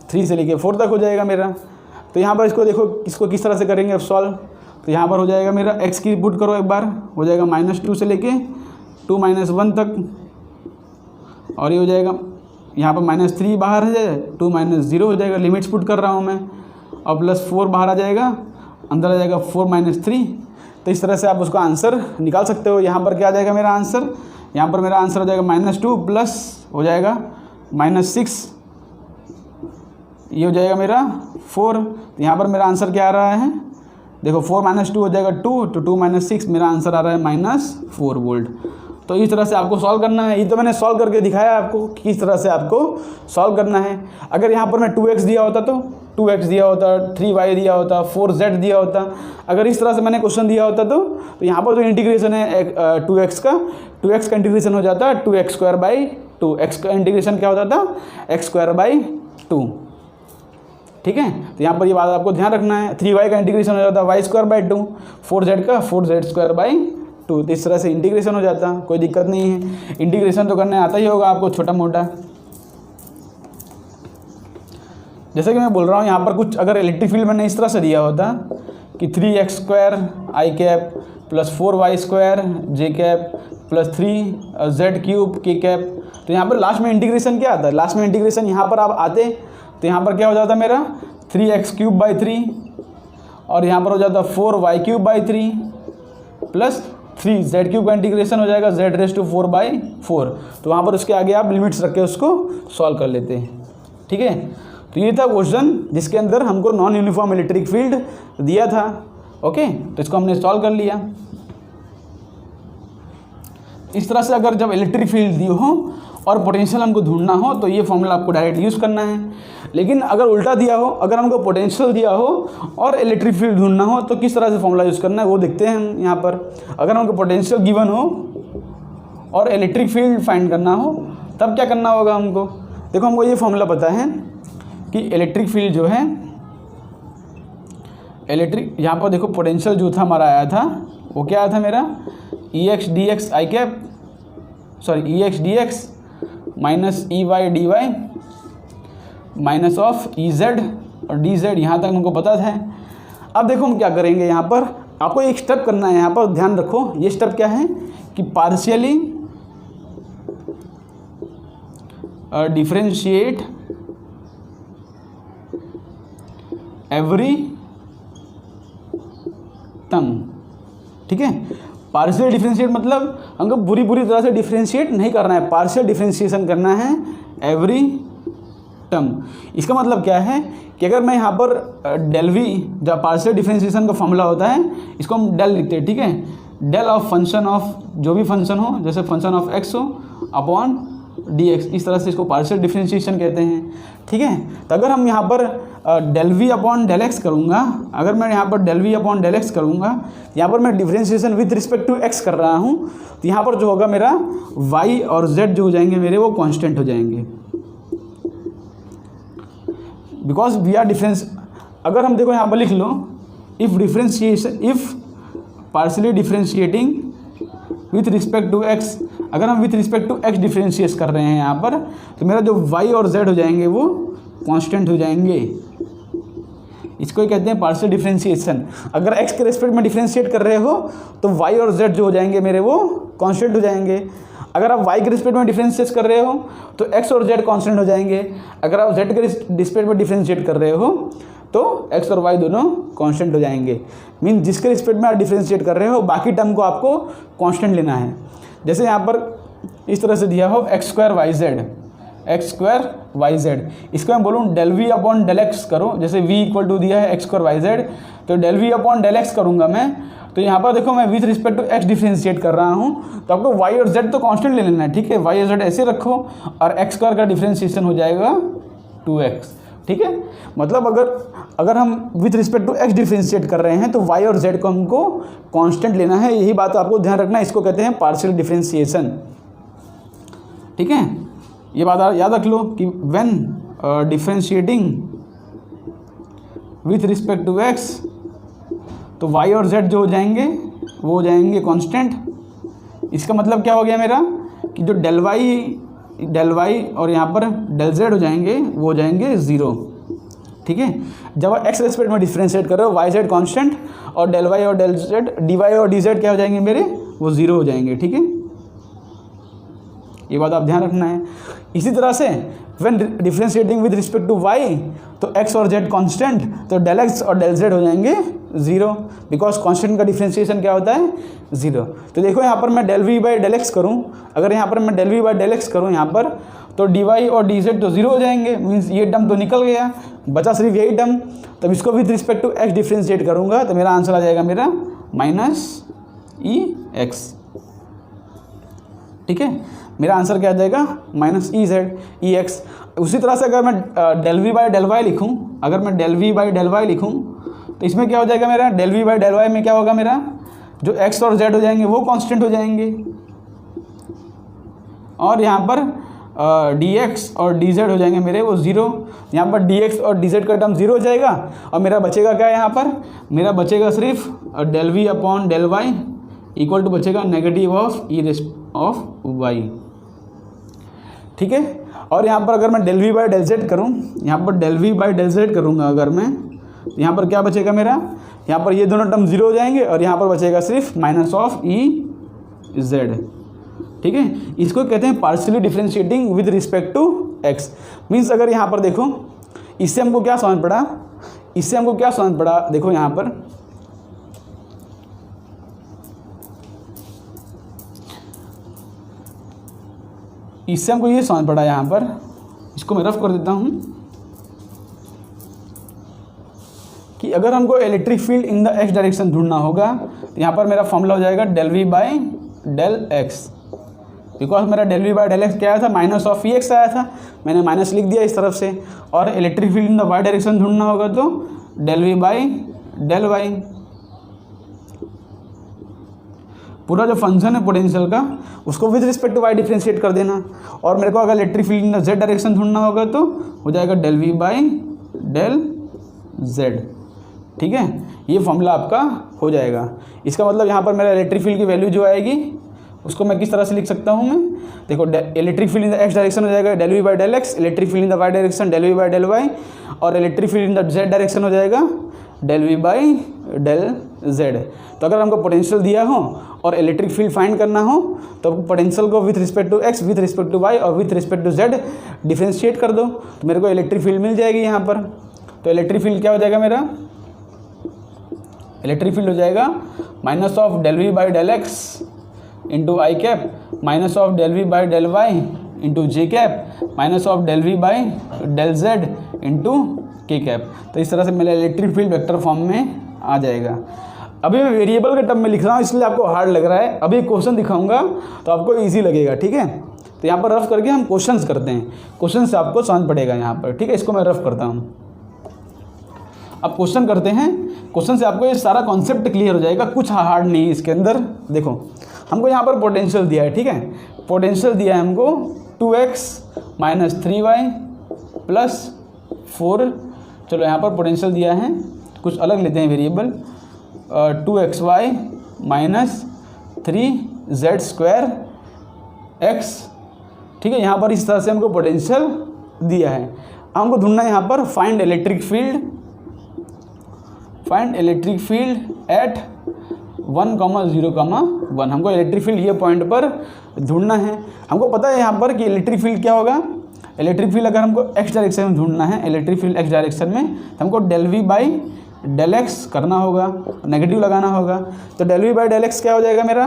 3 से लेके 4 तक हो जाएगा मेरा। तो यहाँ पर इसको देखो, इसको किस तरह से करेंगे अब सॉल्व। तो यहाँ पर हो जाएगा मेरा x की पुट करो एक बार, हो जाएगा -2 से लेके 2 - 1 तक, और ये हो जाएगा यहाँ पर -3 बाहर है, 2 - 0 हो जाएगा, लिमिट्स पुट कर रहा हूँ मैं, और +4 बाहर आ जाएगा, अंदर आ जाएगा 4 - 3। तो इस तरह से आप उसका आंसर निकाल सकते हो। यहाँ पर क्या आ जाएगा मेरा आंसर, यहाँ पर मेरा आंसर हो जाएगा -2 प्लस हो जाएगा -6, ये हो जाएगा मेरा 4। तो यहाँ पर मेरा आंसर क्या आ रहा है, देखो 4 - 2 हो जाएगा 2, तो 2 - 6 मेरा आंसर आ रहा है -4 वोल्ट। तो इस तरह से आपको सॉल्व करना है। ये तो मैंने सॉल्व करके दिखाया आपको कि किस तरह से आपको सॉल्व करना है। अगर यहाँ पर मैं 2x दिया होता तो 2x दिया होता, 3y दिया होता, 4z दिया होता, अगर इस तरह से मैंने क्वेश्चन दिया होता तो यहाँ पर जो इंटीग्रेशन है 2x का इंटीग्रेशन हो जाता 2x²/2, x का इंटीग्रेशन क्या होता था, x²/2, ठीक है। तो यहाँ पर ये बात आपको ध्यान रखना है। 3y का इंटीग्रेशन हो जाता y²/2, 4z का 4z²/2। तो इस तरह से इंटीग्रेशन हो जाता, कोई दिक्कत नहीं है। इंटीग्रेशन तो करने आता ही होगा आपको छोटा मोटा। जैसे कि मैं बोल रहा हूँ, यहाँ पर कुछ अगर इलेक्ट्रिक फील्ड मैंने इस तरह से दिया होता कि 3x² + 4y² j + 3z³ k, तो यहाँ पर लास्ट में इंटीग्रेशन क्या आता है, लास्ट में इंटीग्रेशन यहाँ पर आप आते तो यहाँ पर क्या हो जाता मेरा 3x³ / 3, और यहाँ पर हो जाता 4y³ / 3 प्लस 3z³ का इंटीग्रेशन हो जाएगा z⁴/4। तो वहाँ पर उसके आगे आप लिमिट्स रख के उसको सॉल्व कर लेते हैं, ठीक है। तो ये था क्वेश्चन जिसके अंदर हमको नॉन यूनिफॉर्म इलेक्ट्रिक फील्ड दिया था, ओके। तो इसको हमने सॉल्व कर लिया। इस तरह से अगर जब इलेक्ट्रिक फील्ड दी हो और पोटेंशियल हमको ढूंढना हो तो ये फॉर्मूला आपको डायरेक्ट यूज़ करना है। लेकिन अगर उल्टा दिया हो, अगर हमको पोटेंशियल दिया हो और इलेक्ट्रिक फील्ड ढूंढना हो तो किस तरह से फॉर्मूला यूज़ करना है वो देखते हैं हम यहाँ पर। अगर हमको पोटेंशियल गिवन हो और इलेक्ट्रिक फील्ड फाइंड करना हो तब क्या करना होगा हमको। देखो हमको ये फॉर्मूला पता है कि इलेक्ट्रिक फील्ड जो है, इलेक्ट्रिक यहाँ पर देखो पोटेंशियल जो था हमारा आया था वो क्या आया था मेरा EX dx i cap, sorry EX dx minus EY dy minus of EZ और dz, यहाँ तक हमको पता था। अब देखो हम क्या करेंगे, यहाँ पर आपको एक स्टेप करना है, यहाँ पर ध्यान रखो। ये स्टेप क्या है कि पार्शियली डिफरेंशिएट एवरी टर्म, ठीक है। पार्शियल डिफरेंशिएट मतलब हमको पूरी तरह से डिफरेंशिएट नहीं करना है, पार्शियल डिफरेंशिएशन करना है एवरी टर्म। इसका मतलब क्या है कि अगर मैं यहाँ पर डेल वी, जब पार्शियल डिफरेंशिएशन का फॉर्मूला होता है इसको हम डेल लिखते हैं, ठीक है। डेल ऑफ फंक्शन ऑफ जो भी फंक्शन हो, जैसे फंक्शन ऑफ x हो अपॉन dx, इस तरह से इसको पार्शियल डिफरेंशिएशन कहते हैं। ठीक है। तो अगर हम यहाँ पर del V upon del X करूँगा, अगर मैं यहाँ पर del V upon del X करूँगा, यहाँ पर मैं differentiation with respect to X कर रहा हूँ, तो यहाँ पर जो होगा मेरा वाई और जेड जो हो जाएंगे मेरे वो कांस्टेंट हो जाएंगे, बिकॉज वी आर डिफरेंस। अगर हम देखो यहाँ पर लिख लो, if differentiation, if partially differentiating with respect to X, अगर हम with respect to X differentiate कर रहे हैं यहाँ पर, तो मेरा जो वाई और जेड हो जाएंगे वो कांस्टेंट हो जाएंगे। इसको ही कहते हैं पार्शियल डिफ्रेंशिएशन। अगर एक्स के रिस्पेक्ट में डिफ्रेंशिएट कर रहे हो तो वाई और जेड जो हो जाएंगे मेरे वो कांस्टेंट हो जाएंगे। अगर आप वाई के रिस्पेक्ट में डिफ्रेंशिएट कर रहे हो तो एक्स और जेड कांस्टेंट हो जाएंगे। अगर आप जेड के रिस्पेक्ट में डिफ्रेंशिएट कर रहे हो तो एक्स और वाई दोनों कांस्टेंट हो जाएंगे। मीन जिसके रिस्पेक्ट में आप डिफ्रेंशिएट कर रहे हो बाकी टर्म को आपको कांस्टेंट लेना है। जैसे यहाँ पर इस तरह से दिया हो X square Y Z, X square Y Z, इसको मैं बोलूँ del V upon del X करो, जैसे v इक्वल टू दिया है एक्स स्क्वायर वाई जेड, तो del V upon del X करूँगा मैं, तो यहाँ पर देखो मैं with respect to X differentiate कर रहा हूँ, तो आपको वाई और जेड तो कांस्टेंट ले लेना है, ठीक है। वाई और जेड ऐसे रखो और एक्स स्क्वायर का डिफ्रेंशिएशन हो जाएगा 2x, ठीक है। मतलब अगर हम with respect to X differentiate कर रहे हैं तो वाई और जेड को हमको कांस्टेंट लेना है, यही बात आपको ध्यान रखना है। इसको कहते हैं पार्शियल डिफ्रेंशिएशन, ठीक है। ये बात याद रख लो कि when differentiating with respect to X, तो वाई और जेड जो हो जाएंगे वो हो जाएंगे कांस्टेंट। इसका मतलब क्या हो गया मेरा कि जो डेल वाई और यहाँ पर डेल जेड हो जाएंगे वो हो जाएंगे 0, ठीक है। जब आप एक्स रिस्पेक्ट में डिफ्रेंशिएट कर रहे हो वाई जेड कांस्टेंट और डेल वाई और डेल जेड, डी वाई और डी जेड क्या हो जाएंगे मेरे, वो 0 हो जाएंगे, ठीक है। ये बात आप ध्यान रखना है। इसी तरह से when differentiating with respect to Y, तो एक्स और जेड कांस्टेंट, तो डेल एक्स और डेल जेड हो जाएंगे 0, बिकॉज कांस्टेंट का डिफ्रेंशिएशन क्या होता है 0। तो देखो यहाँ पर मैं del V by del X करूँ, अगर यहाँ पर मैं del V by del X करूँ यहाँ पर, तो डी वाई और डी जेड तो 0 हो जाएंगे, मीन्स ये टर्म तो निकल गया, बचा सिर्फ यही टर्म। तब इसको with respect to X differentiate करूँगा तो मेरा आंसर आ जाएगा मेरा माइनस ई एक्स, ठीक है। मेरा आंसर क्या आ जाएगा minus E Z E X. उसी तरह से अगर मैं del V by del Y लिखूँ, अगर मैं del V by del Y लिखूँ तो इसमें क्या हो जाएगा मेरा, del V by del Y में क्या होगा मेरा, जो एक्स और जेड हो जाएंगे वो कांस्टेंट हो जाएंगे, और यहाँ पर डी एक्स और डी जेड हो जाएंगे मेरे वो 0। यहाँ पर डी एक्स और डी जेड का टर्म 0 हो जाएगा और मेरा बचेगा क्या, यहाँ पर मेरा बचेगा सिर्फ del V upon del Y equal to बचेगा negative of E rest of Y, ठीक है। और यहाँ पर अगर मैं del V by del Z करूँ, यहाँ पर del V by del Z करूँगा अगर मैं, तो यहाँ पर क्या बचेगा मेरा, यहाँ पर ये दोनों टर्म 0 हो जाएंगे और यहाँ पर बचेगा सिर्फ माइनस ऑफ ई जेड, ठीक है। इसको कहते हैं partially differentiating with respect to X. Means अगर यहाँ पर देखो, इससे हमको क्या समझ पड़ा, इससे हमको क्या समझ पड़ा, देखो यहाँ पर इससे हमको ये समझ पड़ा, यहाँ पर इसको मैं रफ कर देता हूँ कि अगर हमको electric field in the X direction ढूंढना होगा तो यहाँ पर मेरा फॉर्मूला हो जाएगा del V by del X, because मेरा del V by del X क्या आया था, माइनस ऑफ ई एक्स आया था, मैंने माइनस लिख दिया इस तरफ से। और electric field in the Y direction ढूंढना होगा तो del V by del Y, पूरा जो फंक्शन है पोटेंशियल का उसको with respect to Y differentiate कर देना। और मेरे को अगर electric field in the Z direction ढूंढना होगा तो हो जाएगा del V by del Z, ठीक है। ये फॉर्मूला आपका हो जाएगा। इसका मतलब यहाँ पर मेरा इलेक्ट्रिक फील्ड की वैल्यू जो आएगी उसको मैं किस तरह से लिख सकता हूँ मैं, देखो electric field in the X direction हो जाएगा del V by del X, electric field in the Y direction del V by del Y, और electric field in the Z direction हो जाएगा del V by del Z. तो अगर हमको पोटेंशियल दिया हो और इलेक्ट्रिक फील्ड फाइंड करना हो तो पोटेंशियल को with respect to X, with respect to Y और with respect to Z differentiate कर दो तो मेरे को इलेक्ट्रिक फील्ड मिल जाएगी यहाँ पर। तो इलेक्ट्रिक फील्ड क्या हो जाएगा मेरा, इलेक्ट्रिक फील्ड हो जाएगा minus of del V by del X into I cap minus of del V by del Y into J cap minus of del V by del Z into K cap. तो इस तरह से मेरा इलेक्ट्रिक फील्ड वेक्टर फॉर्म में आ जाएगा। अभी मैं वेरिएबल के टर्म में लिख रहा हूँ इसलिए आपको हार्ड लग रहा है, अभी क्वेश्चन दिखाऊंगा तो आपको इजी लगेगा, ठीक है। तो यहाँ पर रफ करके हम क्वेश्चंस करते हैं, क्वेश्चन से आपको समझ पड़ेगा यहाँ पर, ठीक है। इसको मैं रफ करता हूँ। अब क्वेश्चन करते हैं, क्वेश्चन से आपको ये सारा कॉन्सेप्ट क्लियर हो जाएगा, कुछ हार्ड नहीं है इसके अंदर। देखो हमको यहाँ पर पोटेंशियल दिया है, ठीक है, पोटेंशियल दिया है हमको 2x माइनस 3y प्लस 4। चलो यहाँ पर पोटेंशियल दिया है, कुछ अलग लेते हैं variable, 2xy minus 3z square x, ठीक है। यहाँ पर इस तरह से हमको पोटेंशियल दिया है। हमको ढूंढना है यहाँ पर find electric field, find electric field at 1,0,1। हमको इलेक्ट्रिक फील्ड ये पॉइंट पर ढूंढना है। हमको पता है यहाँ पर कि इलेक्ट्रिक फील्ड क्या होगा। इलेक्ट्रिक फील्ड अगर हमको x डायरेक्शन में ढूंढना है, इलेक्ट्रिक फील्ड x डायरेक्शन में, तो हमको del v by del X करना होगा, नेगेटिव लगाना होगा। तो del v by del X क्या हो जाएगा मेरा,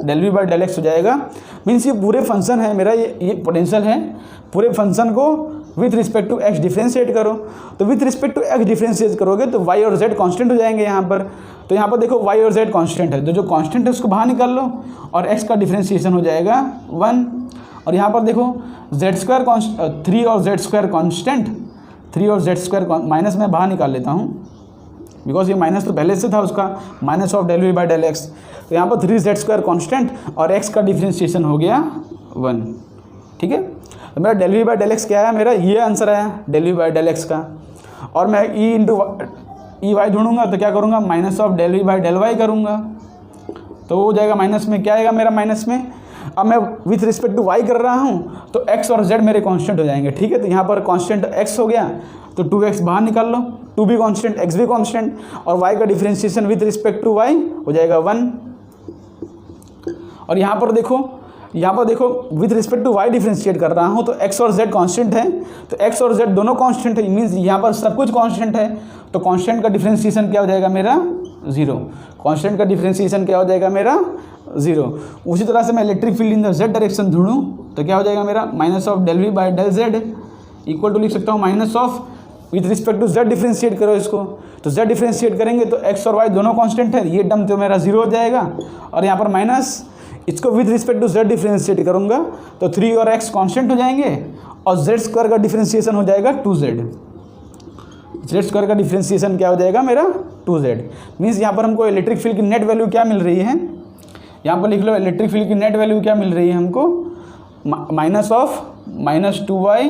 del v by del X हो जाएगा। मीन्स ये पूरे फंक्शन है मेरा, ये पोटेंशियल है, पूरे फंक्शन को with respect to x differentiate करो। तो with respect to x differentiate करोगे तो y और z कांस्टेंट हो जाएंगे यहाँ पर। तो यहाँ पर देखो y और z कांस्टेंट है, तो जो कांस्टेंट है उसको बाहर निकाल लो और x का डिफ्रेंशिएशन हो जाएगा 1। और यहाँ पर देखो z स्क्वायर 3 और z स्क्वायर कांस्टेंट, 3 और z स्क्वायर माइनस में बाहर निकाल लेता हूँ बिकॉज ये माइनस तो पहले से था उसका, minus of del v by del X. तो यहाँ पर 3z स्क्वायर कॉन्स्टेंट और x का डिफ्रेंशिएशन हो गया 1, ठीक है। तो मेरा del v by del X क्या आया, मेरा ये आंसर आया del v by del X का। और मैं e इंटू ई वाई ढूंढूंगा तो क्या करूँगा, minus of del v by del Y करूँगा, तो वो हो जाएगा माइनस में, क्या आएगा मेरा माइनस में। अब मैं विथ रिस्पेक्ट टू y कर रहा हूँ तो x और z मेरे कांस्टेंट हो जाएंगे, ठीक है। तो यहाँ पर कांस्टेंट x हो गया तो 2x बाहर निकाल लो, 2 भी कांस्टेंट x भी कांस्टेंट, और y का differentiation with respect to y हो जाएगा 1। और यहाँ पर देखो with respect to y differentiate कर रहा हूँ तो x और z कांस्टेंट है, तो x और z दोनों कांस्टेंट है, मीन्स यहाँ पर सब कुछ कांस्टेंट है। तो कांस्टेंट का डिफरेंशिएशन क्या हो जाएगा मेरा 0, कांस्टेंट का डिफरेंशिएशन क्या हो जाएगा मेरा 0। उसी तरह से मैं electric field in the z direction ढूंढूँ तो क्या हो जाएगा मेरा, minus of del v by del z equal to लिख सकता हूँ minus of, with respect to z differentiate करो इसको, तो z डिफरेंशिएट करेंगे तो x और y दोनों कांस्टेंट है, ये टर्म तो मेरा 0 हो जाएगा। और यहाँ पर माइनस, इसको with respect to z differentiate करूँगा तो 3 और x कांस्टेंट हो जाएंगे और z स्क्वायर का डिफरेंशिएशन हो जाएगा 2z। z स्क्वायर का डिफरेंशिएशन क्या हो जाएगा मेरा 2z। मीन्स यहाँ पर हमको इलेक्ट्रिक फील्ड की नेट वैल्यू क्या मिल रही है, यहाँ पर लिख लो इलेक्ट्रिक फील्ड की नेट वैल्यू क्या मिल रही है हमको, minus of minus 2y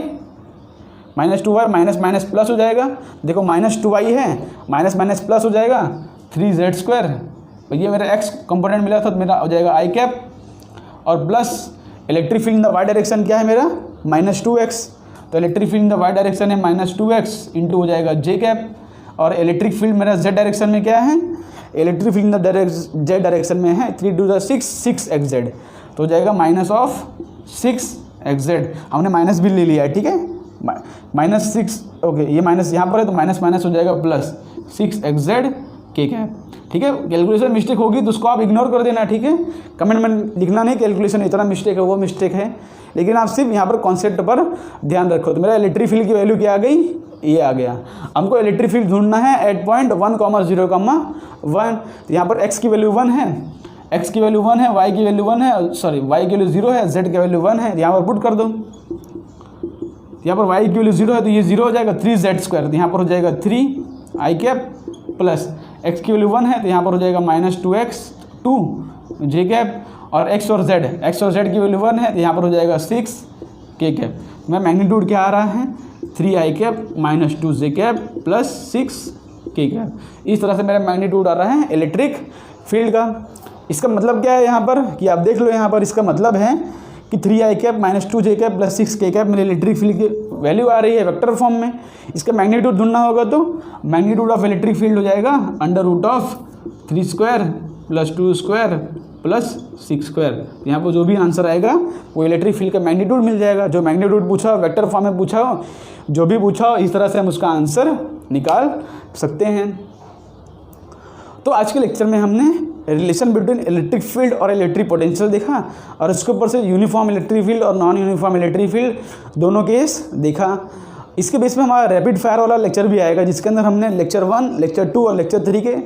minus minus plus हो जाएगा। देखो माइनस 2y है, माइनस माइनस प्लस हो जाएगा 3z स्क्वायर, और ये मेरा x कंपोनेंट मिला था तो मेरा हो जाएगा i कैप, और plus electric field in the y direction क्या है मेरा माइनस 2x, तो electric field in the y direction है माइनस 2x इंटू हो जाएगा j कैप। और इलेक्ट्रिक फील्ड मेरा z डायरेक्शन में क्या है, electric field in the z direction में है 3 टू द 6xz, तो हो जाएगा माइनस ऑफ 6xz। हमने माइनस भी ले लिया है, ठीक है, माइनस 6, ओके, ये माइनस यहाँ पर है तो माइनस माइनस हो जाएगा प्लस 6xz के कैप, ठीक है। कैलकुलेशन मिस्टेक होगी तो उसको आप इग्नोर कर देना, ठीक है, कमेंट में लिखना नहीं कैलकुलेशन इतना मिस्टेक है वो मिस्टेक है, लेकिन आप सिर्फ यहाँ पर कॉन्सेप्ट पर ध्यान रखो। तो मेरा इलेक्ट्रिक फील्ड की वैल्यू क्या आ गई, ये आ गया। हमको इलेक्ट्रिक फील्ड ढूंढना है एट पॉइंट 1,0,1, तो यहाँ पर x की वैल्यू 1 है, x की वैल्यू 1 है, y की वैल्यू 1 है, सॉरी y की वैल्यू 0 है, z की वैल्यू 1 है, यहाँ पर पुट कर दो। यहाँ पर y की वैल्यू 0 है तो ये 0 हो जाएगा 3z स्क्वायर, तो यहाँ पर हो जाएगा 3 i कैप, प्लस x की वैल्यू 1 है तो यहाँ पर हो जाएगा माइनस 2x 2j कैप, और x और z की वैल्यू 1 है तो यहाँ पर हो जाएगा 6 k कैप। मैं मैग्नीट्यूड क्या आ रहा है 3i cap minus 2j cap plus 6 k cap. इस तरह से मेरा मैग्नीट्यूड आ रहा है इलेक्ट्रिक फील्ड का। इसका मतलब क्या है यहाँ पर कि आप देख लो, यहाँ पर इसका मतलब है कि 3i cap minus 2j cap plus 6 k cap मेरे इलेक्ट्रिक फील्ड की वैल्यू आ रही है वेक्टर फॉर्म में। इसका मैग्नीट्यूड ढूंढना होगा तो मैग्नीट्यूड ऑफ इलेक्ट्रिक फील्ड हो जाएगा under root of 3 square plus 2 square plus 6 square. यहाँ पर जो भी आंसर आएगा वो इलेक्ट्रिक फील्ड का मैग्नीट्यूड मिल जाएगा। जो मैग्नीट्यूड पूछा हो, वेक्टर फॉर्म में पूछा हो, जो भी पूछा हो, इस तरह से हम उसका आंसर निकाल सकते हैं। तो आज के लेक्चर में हमने रिलेशन बिटवीन इलेक्ट्रिक फील्ड और इलेक्ट्रिक पोटेंशियल देखा, और इसके ऊपर से यूनिफॉर्म इलेक्ट्रिक फील्ड और नॉन यूनिफॉर्म इलेक्ट्रिक फील्ड दोनों केस देखा। इसके बेस में हमारा रैपिड फायर वाला लेक्चर भी आएगा, जिसके अंदर हमने लेक्चर 1, लेक्चर 2 और लेक्चर 3 के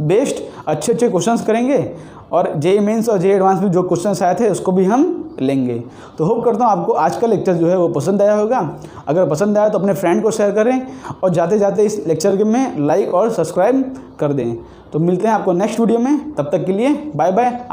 बेस्ट अच्छे क्वेश्चंस करेंगे और जेईई मेंस और जेईई एडवांस में जो क्वेश्चंस आए थे उसको भी हम लेंगे। तो होप करता हूँ आपको आज का लेक्चर जो है वो पसंद आया होगा। अगर पसंद आया तो अपने फ्रेंड को शेयर करें और जाते जाते इस लेक्चर के में लाइक और सब्सक्राइब कर दें। तो मिलते हैं आपको नेक्स्ट वीडियो में, तब तक के लिए बाय बाय। आप